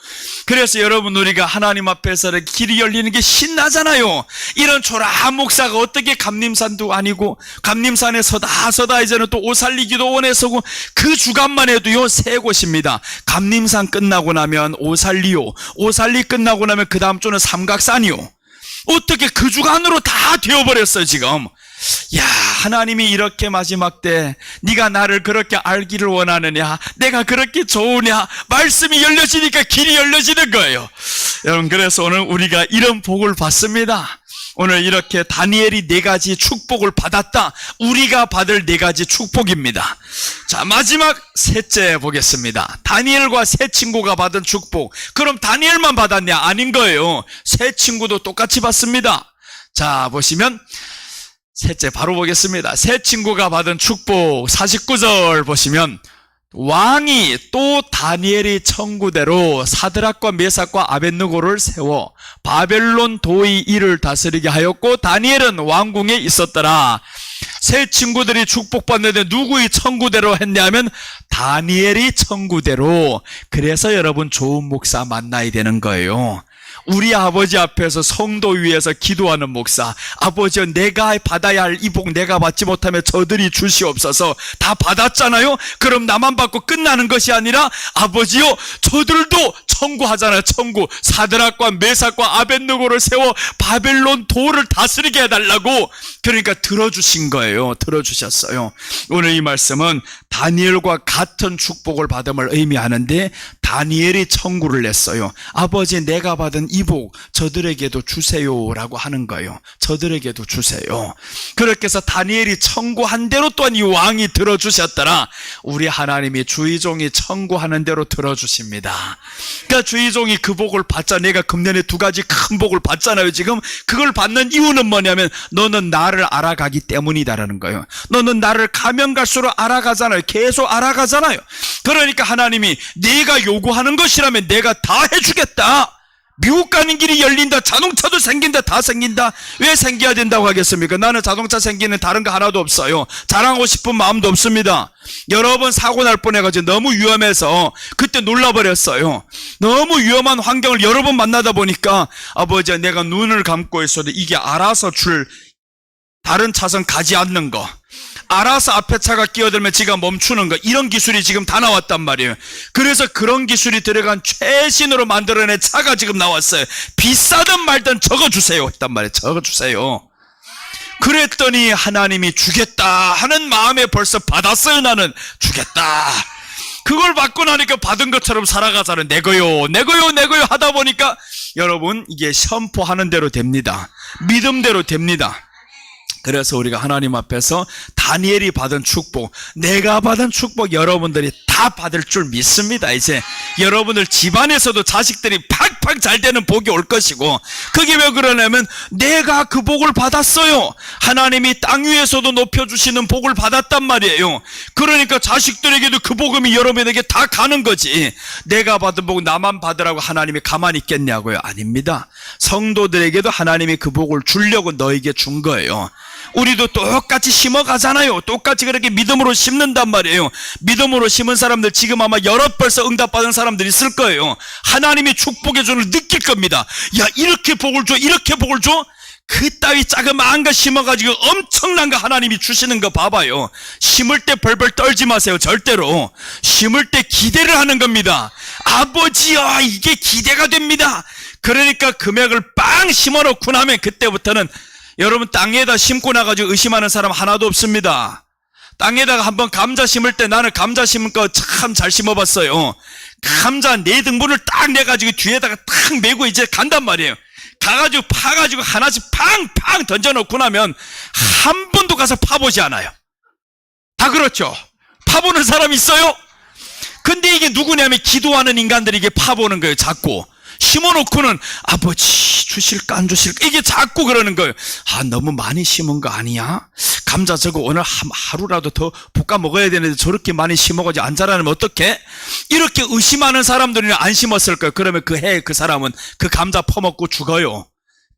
그래서 여러분, 우리가 하나님 앞에서 길이 열리는 게 신나잖아요. 이런 초라한 목사가 어떻게 감림산도 아니고, 감림산에 서다 이제는 또 오살리기도원에 서고, 그 주간만 해도요 3곳입니다. 감림산 끝나고 나면 오살리요, 오살리 끝나고 나면 그 다음 주는 삼각산이요. 어떻게 그 주간으로 다 되어버렸어요 지금. 야, 하나님이 이렇게 마지막 때 네가 나를 그렇게 알기를 원하느냐, 내가 그렇게 좋으냐, 말씀이 열려지니까 길이 열려지는 거예요. 여러분, 그래서 오늘 우리가 이런 복을 받습니다. 오늘 이렇게 다니엘이 4가지 축복을 받았다. 우리가 받을 4가지 축복입니다. 자, 마지막 셋째 보겠습니다. 다니엘과 세 친구가 받은 축복. 그럼 다니엘만 받았냐? 아닌 거예요. 세 친구도 똑같이 받습니다. 자, 보시면 셋째 바로 보겠습니다. 세 친구가 받은 축복 49절 보시면, 왕이 또 다니엘의 청구대로 사드락과 메삭과 아벳느고를 세워 바벨론 도의 일을 다스리게 하였고 다니엘은 왕궁에 있었더라. 세 친구들이 축복받는데 누구의 청구대로 했냐면 다니엘의 청구대로. 그래서 여러분, 좋은 목사 만나야 되는 거예요. 우리 아버지 앞에서 성도 위에서 기도하는 목사, 아버지여 내가 받아야 할 이 복 내가 받지 못하면 저들이 주시옵소서. 다 받았잖아요. 그럼 나만 받고 끝나는 것이 아니라 아버지여 저들도 청구하잖아요. 청구. 사드락과 메삭과 아벳느고를 세워 바벨론 도를 다스리게 해달라고. 그러니까 들어주신 거예요. 들어주셨어요. 오늘 이 말씀은 다니엘과 같은 축복을 받음을 의미하는데 다니엘이 청구를 냈어요. 아버지, 내가 받은 이 복 저들에게도 주세요라고 하는 거예요. 저들에게도 주세요. 그렇게 해서 다니엘이 청구한 대로 또한 이 왕이 들어주셨더라. 우리 하나님이 주의종이 청구하는 대로 들어주십니다. 그러니까 주의종이 그 복을 받자. 내가 금년에 2가지 큰 복을 받잖아요. 지금 그걸 받는 이유는 뭐냐면 너는 나를 알아가기 때문이다라는 거예요. 너는 나를 가면 갈수록 알아가잖아요. 계속 알아가잖아요. 그러니까 하나님이 네가 요구하는 것이라면 내가 다 해주겠다. 미국 가는 길이 열린다. 자동차도 생긴다. 다 생긴다. 왜 생겨야 된다고 하겠습니까? 나는 자동차 생기는 다른 거 하나도 없어요. 자랑하고 싶은 마음도 없습니다. 여러 번 사고 날 뻔해가지고 너무 위험해서 그때 놀라버렸어요. 너무 위험한 환경을 여러 번 만나다 보니까 아버지, 내가 눈을 감고 있어도 이게 알아서 다른 차선 가지 않는 거, 알아서 앞에 차가 끼어들면 지가 멈추는 거, 이런 기술이 지금 다 나왔단 말이에요. 그래서 그런 기술이 들어간 최신으로 만들어낸 차가 지금 나왔어요. 비싸든 말든 적어주세요 했단 말이에요. 적어주세요. 그랬더니 하나님이 주겠다 하는 마음에 벌써 받았어요. 나는 주겠다. 그걸 받고 나니까 받은 것처럼 살아가자는 내 거요 하다 보니까 여러분, 이게 선포하는 대로 됩니다. 믿음대로 됩니다. 그래서 우리가 하나님 앞에서 다니엘이 받은 축복, 내가 받은 축복 여러분들이 다 받을 줄 믿습니다. 이제 여러분들 집안에서도 자식들이 팍팍 잘 되는 복이 올 것이고, 그게 왜 그러냐면 내가 그 복을 받았어요. 하나님이 땅 위에서도 높여주시는 복을 받았단 말이에요. 그러니까 자식들에게도 그 복음이 여러분에게 다 가는 거지. 내가 받은 복 나만 받으라고 하나님이 가만히 있겠냐고요? 아닙니다. 성도들에게도 하나님이 그 복을 주려고 너에게 준 거예요. 우리도 똑같이 심어가잖아요. 똑같이 그렇게 믿음으로 심는단 말이에요. 믿음으로 심은 사람들 지금 아마 여러 벌써 응답받은 사람들이 있을 거예요. 하나님이 축복의 존을 느낄 겁니다. 야, 이렇게 복을 줘, 이렇게 복을 줘? 그따위 자그마한 거 심어가지고 엄청난 거 하나님이 주시는 거 봐봐요. 심을 때 벌벌 떨지 마세요. 절대로. 심을 때 기대를 하는 겁니다. 아버지야, 이게 기대가 됩니다. 그러니까 금액을 빵 심어놓고 나면 그때부터는 여러분 땅에다 심고 나가지고 의심하는 사람 하나도 없습니다. 땅에다가 한번 감자 심을 때 나는 감자 심은 거 참 잘 심어봤어요. 감자 4등분을 딱 내가지고 뒤에다가 딱 메고 이제 간단 말이에요. 가가지고 파가지고 하나씩 팡팡 던져놓고 나면 한 번도 가서 파보지 않아요. 다 그렇죠. 파보는 사람 있어요? 근데 이게 누구냐면 기도하는 인간들이 이게 파보는 거예요. 자꾸 심어놓고는 아버지 주실까 안 주실까 이게 자꾸 그러는 거예요. 아, 너무 많이 심은 거 아니야? 감자 저거 오늘 하루라도 더 볶아 먹어야 되는데 저렇게 많이 심어가지고 안 자라면 어떡해? 이렇게 의심하는 사람들은 안 심었을 거예요. 그러면 그 해 그 사람은 그 감자 퍼먹고 죽어요.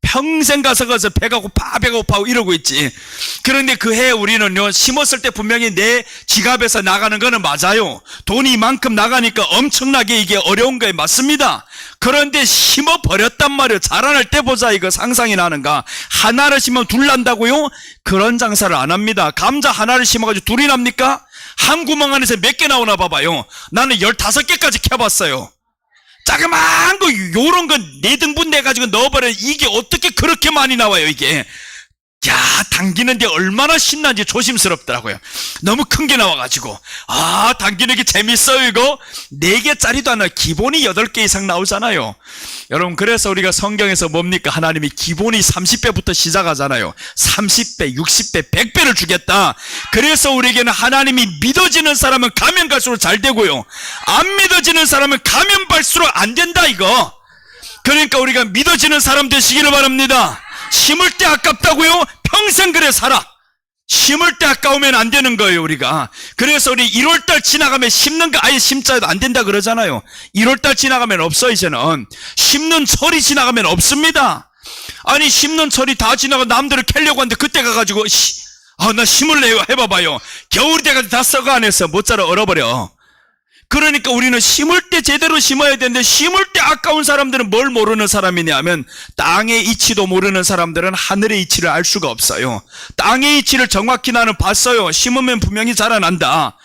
평생 가서 배가 고파하고 이러고 있지. 그런데 그 해에 우리는요, 심었을 때 분명히 내 지갑에서 나가는 거는 맞아요. 돈이 이만큼 나가니까 엄청나게 이게 어려운 거에 맞습니다. 그런데 심어버렸단 말이에요. 자라날 때 보자, 이거 상상이 나는가. 하나를 심으면 둘 난다고요? 그런 장사를 안 합니다. 감자 하나를 심어가지고 둘이 납니까? 한 구멍 안에서 몇 개 나오나 봐봐요. 나는 15개까지 켜봤어요. 자그마한 거 요런 거 4등분 내가지고 넣어버려. 이게 어떻게 그렇게 많이 나와요 이게. 야, 당기는데 얼마나 신난지 조심스럽더라고요. 너무 큰 게 나와가지고. 아, 당기는 게 재밌어요 이거. 4개짜리도 아니라 기본이 8개 이상 나오잖아요. 여러분, 그래서 우리가 성경에서 뭡니까? 하나님이 기본이 30배부터 시작하잖아요. 30배, 60배, 100배를 주겠다. 그래서 우리에게는 하나님이 믿어지는 사람은 가면 갈수록 잘 되고요, 안 믿어지는 사람은 가면 갈수록 안 된다 이거. 그러니까 우리가 믿어지는 사람 되시기를 바랍니다. 심을 때 아깝다고요? 평생 그래 살아. 심을 때 아까우면 안 되는 거예요 우리가. 그래서 우리 1월달 지나가면 심는 거 아예 심자 해도 안 된다 그러잖아요. 1월달 지나가면 없어. 이제는 심는 철이 지나가면 없습니다. 아니, 심는 철이 다 지나가 남들을 캐려고 하는데 그때 가가지고 나 심을래요 해봐봐요. 겨울이 돼가지고 다 썩어 안에서 못 자라 얼어버려. 그러니까 우리는 심을 때 제대로 심어야 되는데, 심을 때 아까운 사람들은 뭘 모르는 사람이냐면, 땅의 이치도 모르는 사람들은 하늘의 이치를 알 수가 없어요. 땅의 이치를 정확히 나는 봤어요. 심으면 분명히 자라난다.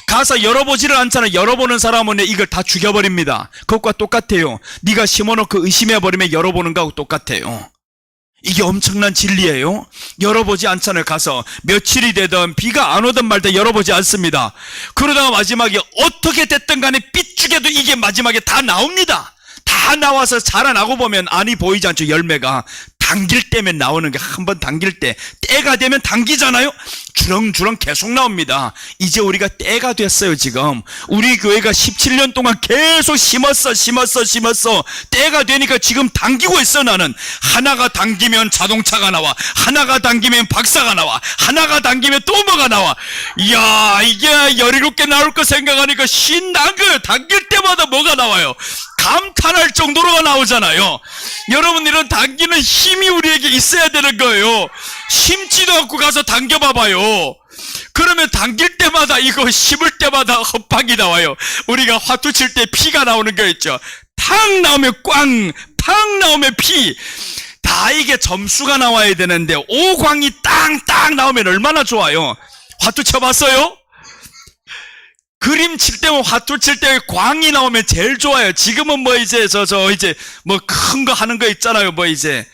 가서 열어보지를 않잖아. 열어보는 사람은 이걸 다 죽여버립니다. 그것과 똑같아요. 네가 심어놓고 의심해버리면 열어보는 거하고 똑같아요. 이게 엄청난 진리예요. 열어보지 않잖아요. 가서 며칠이 되든 비가 안 오든 말든 열어보지 않습니다. 그러다가 마지막에 어떻게 됐든 간에 삐죽여도 이게 마지막에 다 나옵니다. 다 나와서 자라나고 보면 안이 보이지 않죠. 열매가 당길 때면 나오는 게, 한번 당길 때 때가 되면 당기잖아요. 주렁주렁 계속 나옵니다. 이제 우리가 때가 됐어요. 지금 우리 교회가 17년 동안 계속 심었어. 때가 되니까 지금 당기고 있어. 나는 하나가 당기면 자동차가 나와, 하나가 당기면 박사가 나와, 하나가 당기면 또 뭐가 나와. 이야, 이게 17개 나올 거 생각하니까 신난 거예요. 당길 때마다 뭐가 나와요. 감탄할 정도로가 나오잖아요. 여러분, 이런 당기는 힘이 우리에게 있어야 되는 거예요. 심지도 않고 가서 당겨봐봐요. 그러면 당길 때마다, 이거 심을 때마다 헛방이 나와요. 우리가 화투 칠 때 피가 나오는 거 있죠. 탁 나오면 꽝, 탁 나오면 피. 다 이게 점수가 나와야 되는데 오광이 땅땅 나오면 얼마나 좋아요. 화투 쳐봤어요? 그림 칠 때면, 화투 칠 때 광이 나오면 제일 좋아요. 지금은 뭐 이제 이제 뭐 큰 거 하는 거 있잖아요. 뭐 이제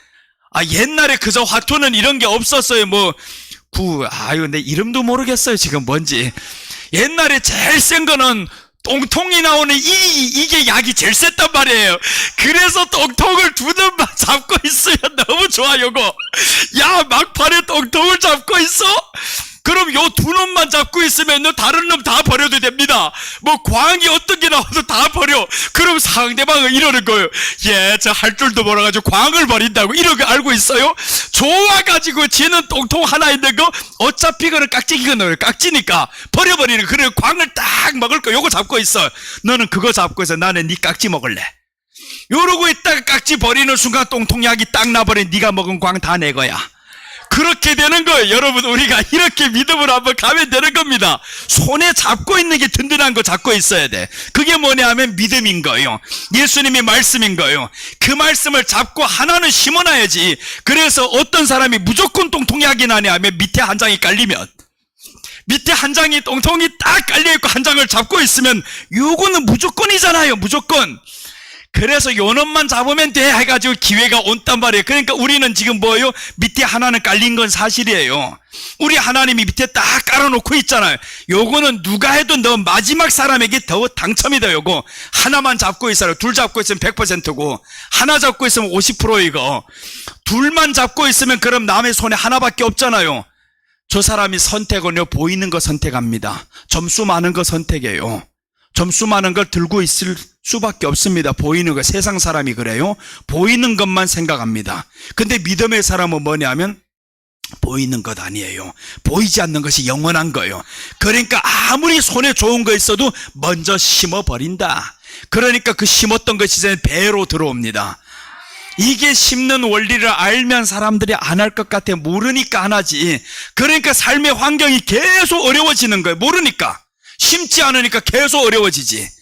옛날에 그저 화투는 이런 게 없었어요. 내 이름도 모르겠어요 지금 뭔지. 옛날에 제일 센 거는 똥통이 나오는 이게 약이 제일 셌단 말이에요. 그래서 똥통을 2놈만 잡고 있어요. 너무 좋아 요거. 야, 막판에 똥통을 잡고 있어? 그럼 요 2놈만 잡고 있으면 다른 놈 다 버려도 됩니다. 뭐 광이 어떤 게 나와도 다 버려. 그럼 상대방은 이러는 거예요. 저 할 줄도 몰라가지고 광을 버린다고. 이런 거 알고 있어요? 좋아가지고 지는 똥통 하나 있는 거 어차피 그는 깍지기거든요. 깍지니까 버려버리는 거. 그래, 광을 딱 먹을 거 요거 잡고 있어. 너는 그거 잡고 있어. 나는 네 깍지 먹을래. 요러고 있다가 깍지 버리는 순간 똥통 약이 딱 나버린 네가 먹은 광 다 내 거야. 그렇게 되는 거예요. 여러분, 우리가 이렇게 믿음으로 한번 가면 되는 겁니다. 손에 잡고 있는 게 든든한 거 잡고 있어야 돼. 그게 뭐냐 하면 믿음인 거예요. 예수님의 말씀인 거예요. 그 말씀을 잡고 하나는 심어놔야지. 그래서 어떤 사람이 무조건 똥통하긴 하냐 하면 밑에 한 장이 깔리면, 밑에 한 장이 똥통이 딱 깔려있고 한 장을 잡고 있으면 요거는 무조건이잖아요. 무조건. 그래서 요 놈만 잡으면 돼 해가지고 기회가 온단 말이에요. 그러니까 우리는 지금 뭐예요? 밑에 하나는 깔린 건 사실이에요. 우리 하나님이 밑에 딱 깔아놓고 있잖아요. 요거는 누가 해도 너 마지막 사람에게 더 당첨이다. 요거 하나만 잡고 있어요. 둘 잡고 있으면 100%고 하나 잡고 있으면 50%이고 둘만 잡고 있으면 그럼 남의 손에 하나밖에 없잖아요. 저 사람이 선택은요, 보이는 거 선택합니다. 점수 많은 거 선택해요. 점수 많은 걸 들고 있을 수밖에 없습니다. 보이는 거. 세상 사람이 그래요. 보이는 것만 생각합니다. 근데 믿음의 사람은 뭐냐면 보이는 것 아니에요. 보이지 않는 것이 영원한 거예요. 그러니까 아무리 손에 좋은 거 있어도 먼저 심어버린다. 그러니까 그 심었던 것이 이제 배로 들어옵니다. 이게 심는 원리를 알면 사람들이 안 할 것 같아. 모르니까 안 하지. 그러니까 삶의 환경이 계속 어려워지는 거예요. 모르니까. 심지 않으니까 계속 어려워지지.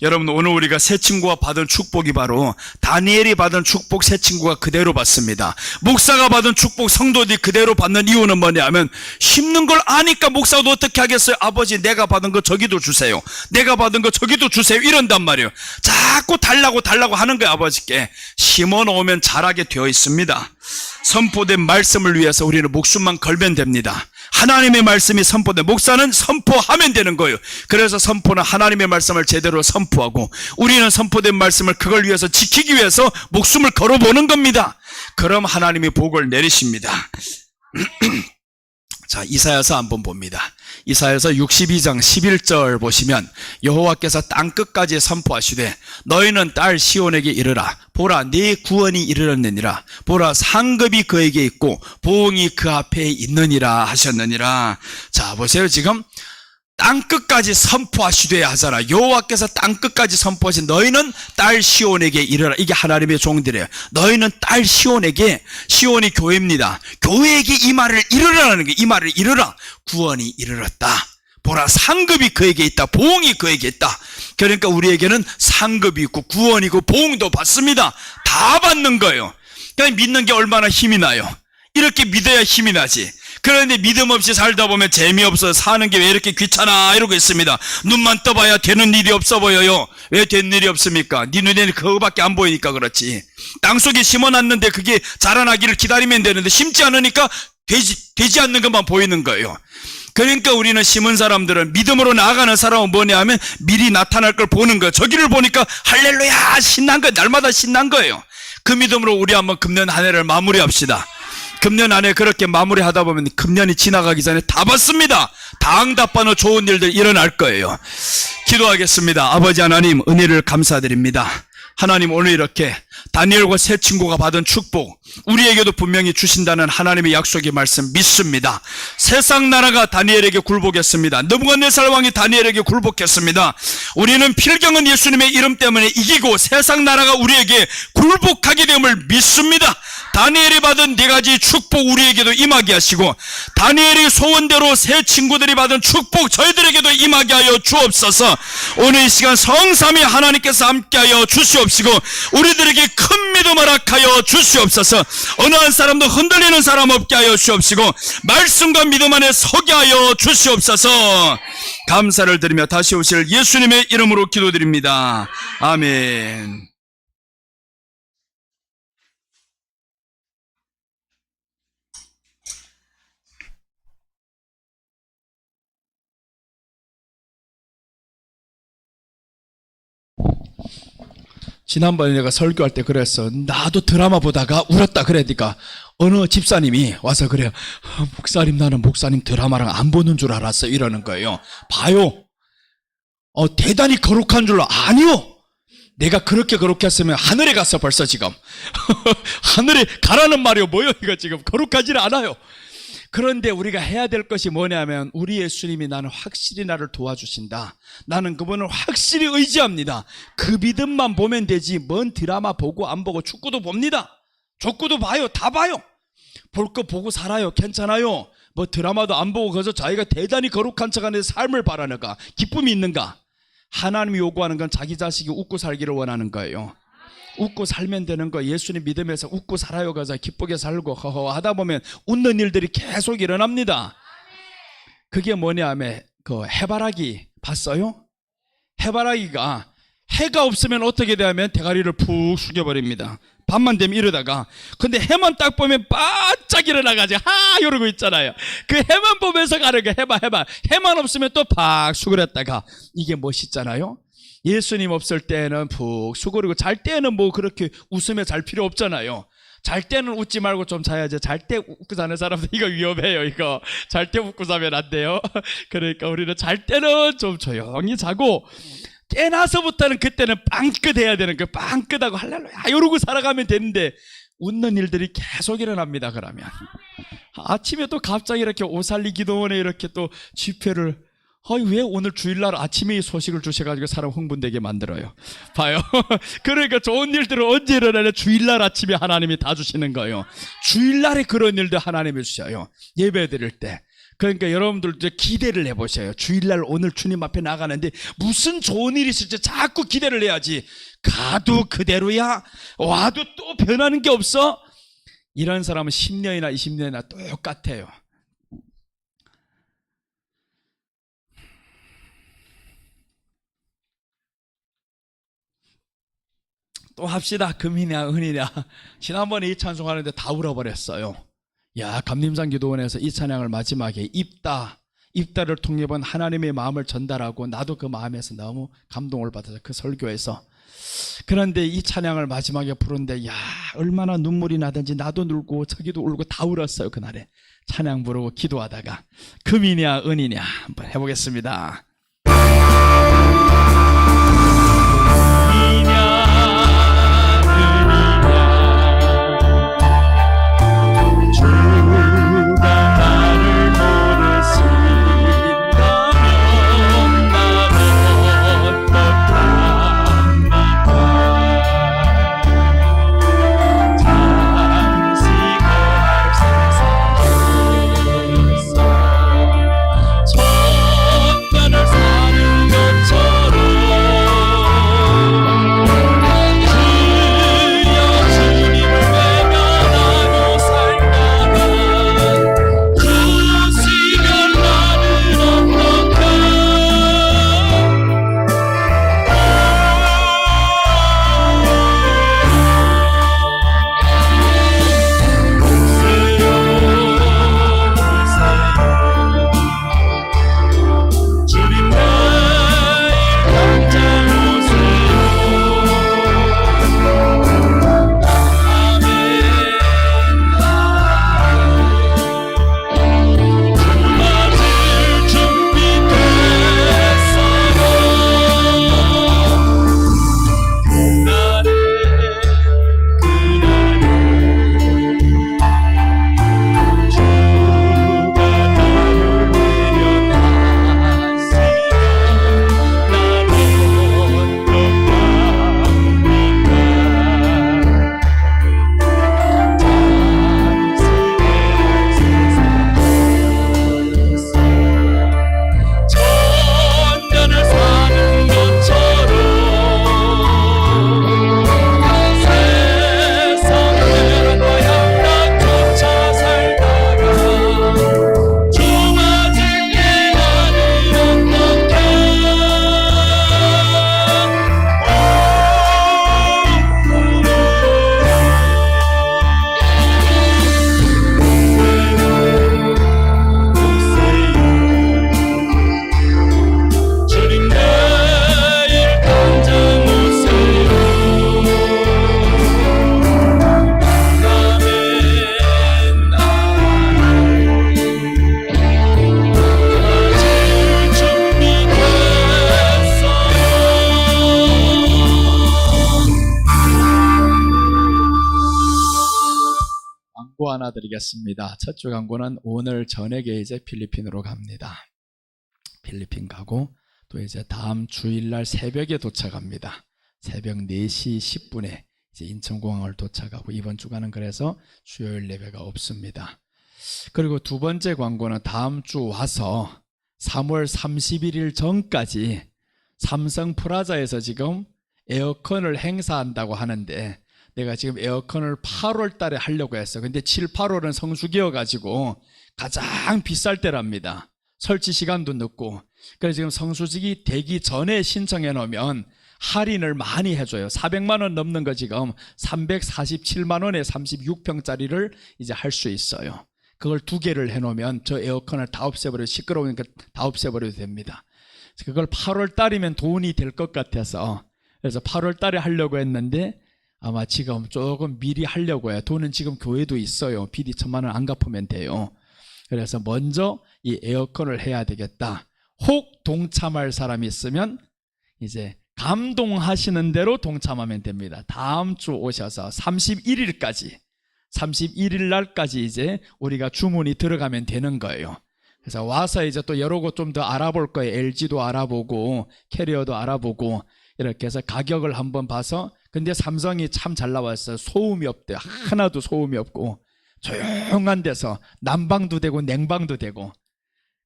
여러분, 오늘 우리가 새 친구가 받은 축복이 바로 다니엘이 받은 축복 새 친구가 그대로 받습니다. 목사가 받은 축복 성도들이 그대로 받는 이유는 뭐냐면 심는 걸 아니까 목사도 어떻게 하겠어요? 아버지, 내가 받은 거 저기도 주세요. 내가 받은 거 저기도 주세요. 이런단 말이에요. 자꾸 달라고 하는 거예요. 아버지께 심어 놓으면 자라게 되어 있습니다. 선포된 말씀을 위해서 우리는 목숨만 걸면 됩니다. 하나님의 말씀이 선포된, 목사는 선포하면 되는 거예요. 그래서 선포는 하나님의 말씀을 제대로 선포하고 우리는 선포된 말씀을 그걸 위해서 지키기 위해서 목숨을 걸어보는 겁니다. 그럼 하나님이 복을 내리십니다. 자, 이사야서 한번 봅니다. 이사야서 62장 11절 보시면 여호와께서 땅끝까지 선포하시되 너희는 딸 시온에게 이르라. 보라, 네 구원이 이르렀느니라. 보라, 상급이 그에게 있고 보응이 그 앞에 있느니라 하셨느니라. 자, 보세요. 지금 땅끝까지 선포하시되 하잖아. 여호와께서 땅끝까지 선포하신 너희는 딸 시온에게 이르라. 이게 하나님의 종들이에요. 너희는 딸 시온에게, 시온이 교회입니다. 교회에게 이 말을 이르라는 거예요. 이 말을 이르라. 구원이 이르렀다. 보라, 상급이 그에게 있다. 보응이 그에게 있다. 그러니까 우리에게는 상급이 있고 구원이고 보응도 받습니다. 다 받는 거예요. 그냥 믿는 게 얼마나 힘이 나요. 이렇게 믿어야 힘이 나지. 그런데 믿음 없이 살다 보면 재미없어. 사는 게 왜 이렇게 귀찮아 이러고 있습니다. 눈만 떠봐야 되는 일이 없어 보여요. 왜 된 일이 없습니까? 네 눈에는 그거밖에 안 보이니까 그렇지. 땅속에 심어놨는데 그게 자라나기를 기다리면 되는데 심지 않으니까 되지 않는 것만 보이는 거예요. 그러니까 우리는 심은 사람들은, 믿음으로 나아가는 사람은 뭐냐 하면 미리 나타날 걸 보는 거예요. 저기를 보니까 할렐루야 신난 거예요. 날마다 신난 거예요. 그 믿음으로 우리 한번 금년 한 해를 마무리합시다. 금년 안에 그렇게 마무리하다 보면 금년이 지나가기 전에 다 받습니다. 다 응답받는 좋은 일들 일어날 거예요. 기도하겠습니다. 아버지 하나님, 은혜를 감사드립니다. 하나님, 오늘 이렇게 다니엘과 새 친구가 받은 축복 우리에게도 분명히 주신다는 하나님의 약속의 말씀 믿습니다. 세상 나라가 다니엘에게 굴복했습니다. 느부갓네살 왕이 다니엘에게 굴복했습니다. 우리는 필경은 예수님의 이름 때문에 이기고 세상 나라가 우리에게 굴복하게 됨을 믿습니다. 다니엘이 받은 네 가지 축복 우리에게도 임하게 하시고 다니엘의 소원대로 새 친구들이 받은 축복 저희들에게도 임하게 하여 주옵소서. 오늘 이 시간 성삼위 하나님께서 함께하여 주시옵시고 우리들에게 큰 믿음을 허락하여 주시옵소서. 어느 한 사람도 흔들리는 사람 없게 하여 주시옵시고 말씀과 믿음 안에 서게 하여 주시옵소서. 감사를 드리며 다시 오실 예수님의 이름으로 기도드립니다. 아멘. 지난번에 내가 설교할 때 그랬어. 나도 드라마 보다가 울었다 그러니까 어느 집사님이 와서 그래요. 목사님, 나는 목사님 드라마랑 안 보는 줄 알았어 이러는 거예요. 봐요. 대단히 거룩한 줄로. 아니요. 내가 그렇게 거룩했으면 하늘에 갔어 벌써 지금. 하늘에 가라는 말이요. 뭐요 이거 지금. 거룩하지는 않아요. 그런데 우리가 해야 될 것이 뭐냐면 우리 예수님이 나는 확실히 나를 도와주신다. 나는 그분을 확실히 의지합니다. 그 믿음만 보면 되지 뭔 드라마 보고 안 보고 축구도 봅니다. 족구도 봐요. 다 봐요. 볼 거 보고 살아요. 괜찮아요. 뭐 드라마도 안 보고 거기서 자기가 대단히 거룩한 척하는 삶을 바라는가? 기쁨이 있는가? 하나님이 요구하는 건 자기 자식이 웃고 살기를 원하는 거예요. 웃고 살면 되는 거. 예수님 믿으면서 웃고 살아요. 가자 기쁘게 살고 허허 하다 보면 웃는 일들이 계속 일어납니다. 그게 뭐냐 하면 그 해바라기 봤어요? 해바라기가 해가 없으면 어떻게 되냐면 대가리를 푹 숙여버립니다. 밤만 되면 이러다가 근데 해만 딱 보면 바짝 일어나가지고 하 이러고 있잖아요. 그 해만 보면서 가는 거 해봐 해만 없으면 또 팍 수그렸다가 이게 멋있잖아요. 예수님 없을 때는 푹 수그리고 잘 때는 뭐 그렇게 웃으며 잘 필요 없잖아요. 잘 때는 웃지 말고 좀 자야지. 잘 때 웃고 자는 사람들 이거 위험해요. 이거 잘 때 웃고 자면 안 돼요. 그러니까 우리는 잘 때는 좀 조용히 자고 깨나서부터는 그때는 빵끝 해야 되는 거예요. 빵끝하고 할렐루야 이러고 살아가면 되는데 웃는 일들이 계속 일어납니다. 그러면 아침에 또 갑자기 이렇게 오살리 기도원에 이렇게 또 집회를 왜 오늘 주일날 아침에 이 소식을 주셔가지고 사람 흥분되게 만들어요. 봐요. 그러니까 좋은 일들은 언제 일어나냐? 주일날 아침에 하나님이 다 주시는 거예요. 주일날에 그런 일도 하나님이 주셔요. 예배 드릴 때. 그러니까 여러분들도 기대를 해보셔요. 주일날 오늘 주님 앞에 나가는데 무슨 좋은 일이 있을지 자꾸 기대를 해야지. 가도 그대로야? 와도 또 변하는 게 없어? 이런 사람은 10년이나 20년이나 똑같아요. 또 합시다. 금이냐 은이냐. 지난번에 이 찬송하는데 다 울어버렸어요. 야, 감림산 기도원에서 이 찬양을 마지막에 입다를 통해 본 하나님의 마음을 전달하고 나도 그 마음에서 너무 감동을 받아서 그 설교에서. 그런데 이 찬양을 마지막에 부르는데 야, 얼마나 눈물이 나든지 나도 울고 저기도 울고 다 울었어요. 그날에 찬양 부르고 기도하다가 금이냐 은이냐 한번 해보겠습니다. 광고 하나 드리겠습니다. 첫째 광고는 오늘 저녁에 이제 필리핀으로 갑니다. 필리핀 가고 또 이제 다음 주일날 새벽에 도착합니다. 새벽 4시 10분에 이제 인천공항을 도착하고 이번 주간은 그래서 수요일 예배가 없습니다. 그리고 두 번째 광고는 다음 주 와서 3월 31일 전까지 삼성 프라자에서 지금 에어컨을 행사한다고 하는데 내가 지금 에어컨을 8월 달에 하려고 했어. 근데 7, 8월은 성수기여가지고 가장 비쌀 때랍니다. 설치 시간도 늦고. 그래서 지금 성수기 되기 전에 신청해 놓으면 할인을 많이 해줘요. 400만 원 넘는 거 지금 347만 원에 36평짜리를 이제 할 수 있어요. 그걸 2개를 해놓으면 저 에어컨을 다 없애버려도 시끄러우니까 다 없애버려도 됩니다. 그걸 8월 달이면 돈이 될 것 같아서 그래서 8월 달에 하려고 했는데 아마 지금 조금 미리 하려고 해요. 돈은 지금 교회도 있어요. 비리 1,000만 원 안 갚으면 돼요. 그래서 먼저 이 에어컨을 해야 되겠다. 혹 동참할 사람이 있으면 이제 감동하시는 대로 동참하면 됩니다. 다음 주 오셔서 31일까지 31일 날까지 이제 우리가 주문이 들어가면 되는 거예요. 그래서 와서 이제 또 여러 곳 좀 더 알아볼 거예요. LG도 알아보고 캐리어도 알아보고 이렇게 해서 가격을 한번 봐서 근데 삼성이 참 잘 나왔어요. 소음이 없대요. 하나도 소음이 없고 조용한 데서 난방도 되고 냉방도 되고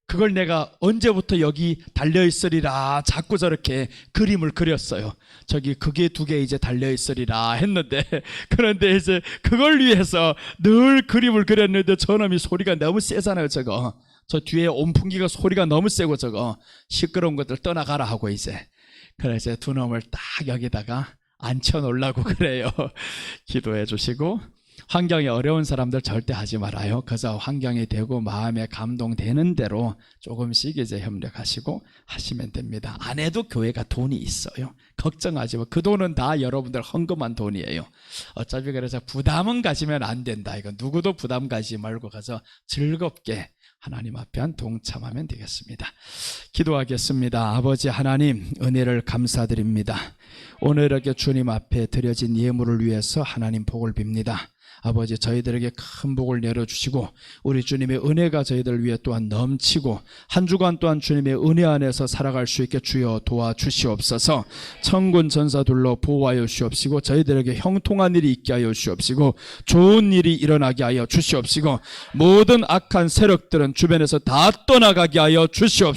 그걸 내가 언제부터 여기 달려있으리라 자꾸 저렇게 그림을 그렸어요. 저기 그게 2개 이제 달려있으리라 했는데 그런데 이제 그걸 위해서 늘 그림을 그렸는데 저놈이 소리가 너무 세잖아요. 저거 저 뒤에 온풍기가 소리가 너무 세고 저거 시끄러운 것들 떠나가라 하고 이제 그래서 두 놈을 딱 여기다가 앉혀놓으려고 그래요. 기도해 주시고 환경이 어려운 사람들 절대 하지 말아요. 그래서 환경이 되고 마음에 감동되는 대로 조금씩 이제 협력하시고 하시면 됩니다. 안 해도 교회가 돈이 있어요. 걱정하지 마. 그 돈은 다 여러분들 헌금한 돈이에요. 어차피 그래서 부담은 가지면 안 된다. 이거 누구도 부담 가지 말고 가서 즐겁게 하나님 앞에 한 동참하면 되겠습니다. 기도하겠습니다. 아버지 하나님 은혜를 감사드립니다. 오늘 이렇게 주님 앞에 드려진 예물을 위해서 하나님 복을 빕니다. 아버지 저희들에게 큰 복을 내려주시고 우리 주님의 은혜가 저희들 위해 또한 넘치고 한 주간 또한 주님의 은혜 안에서 살아갈 수 있게 주여 도와주시옵소서. 천군 천사들로 보호하여 주시옵시고 저희들에게 형통한 일이 있게 하여 주시옵시고 좋은 일이 일어나게 하여 주시옵시고 모든 악한 세력들은 주변에서 다 떠나가게 하여 주시옵소서.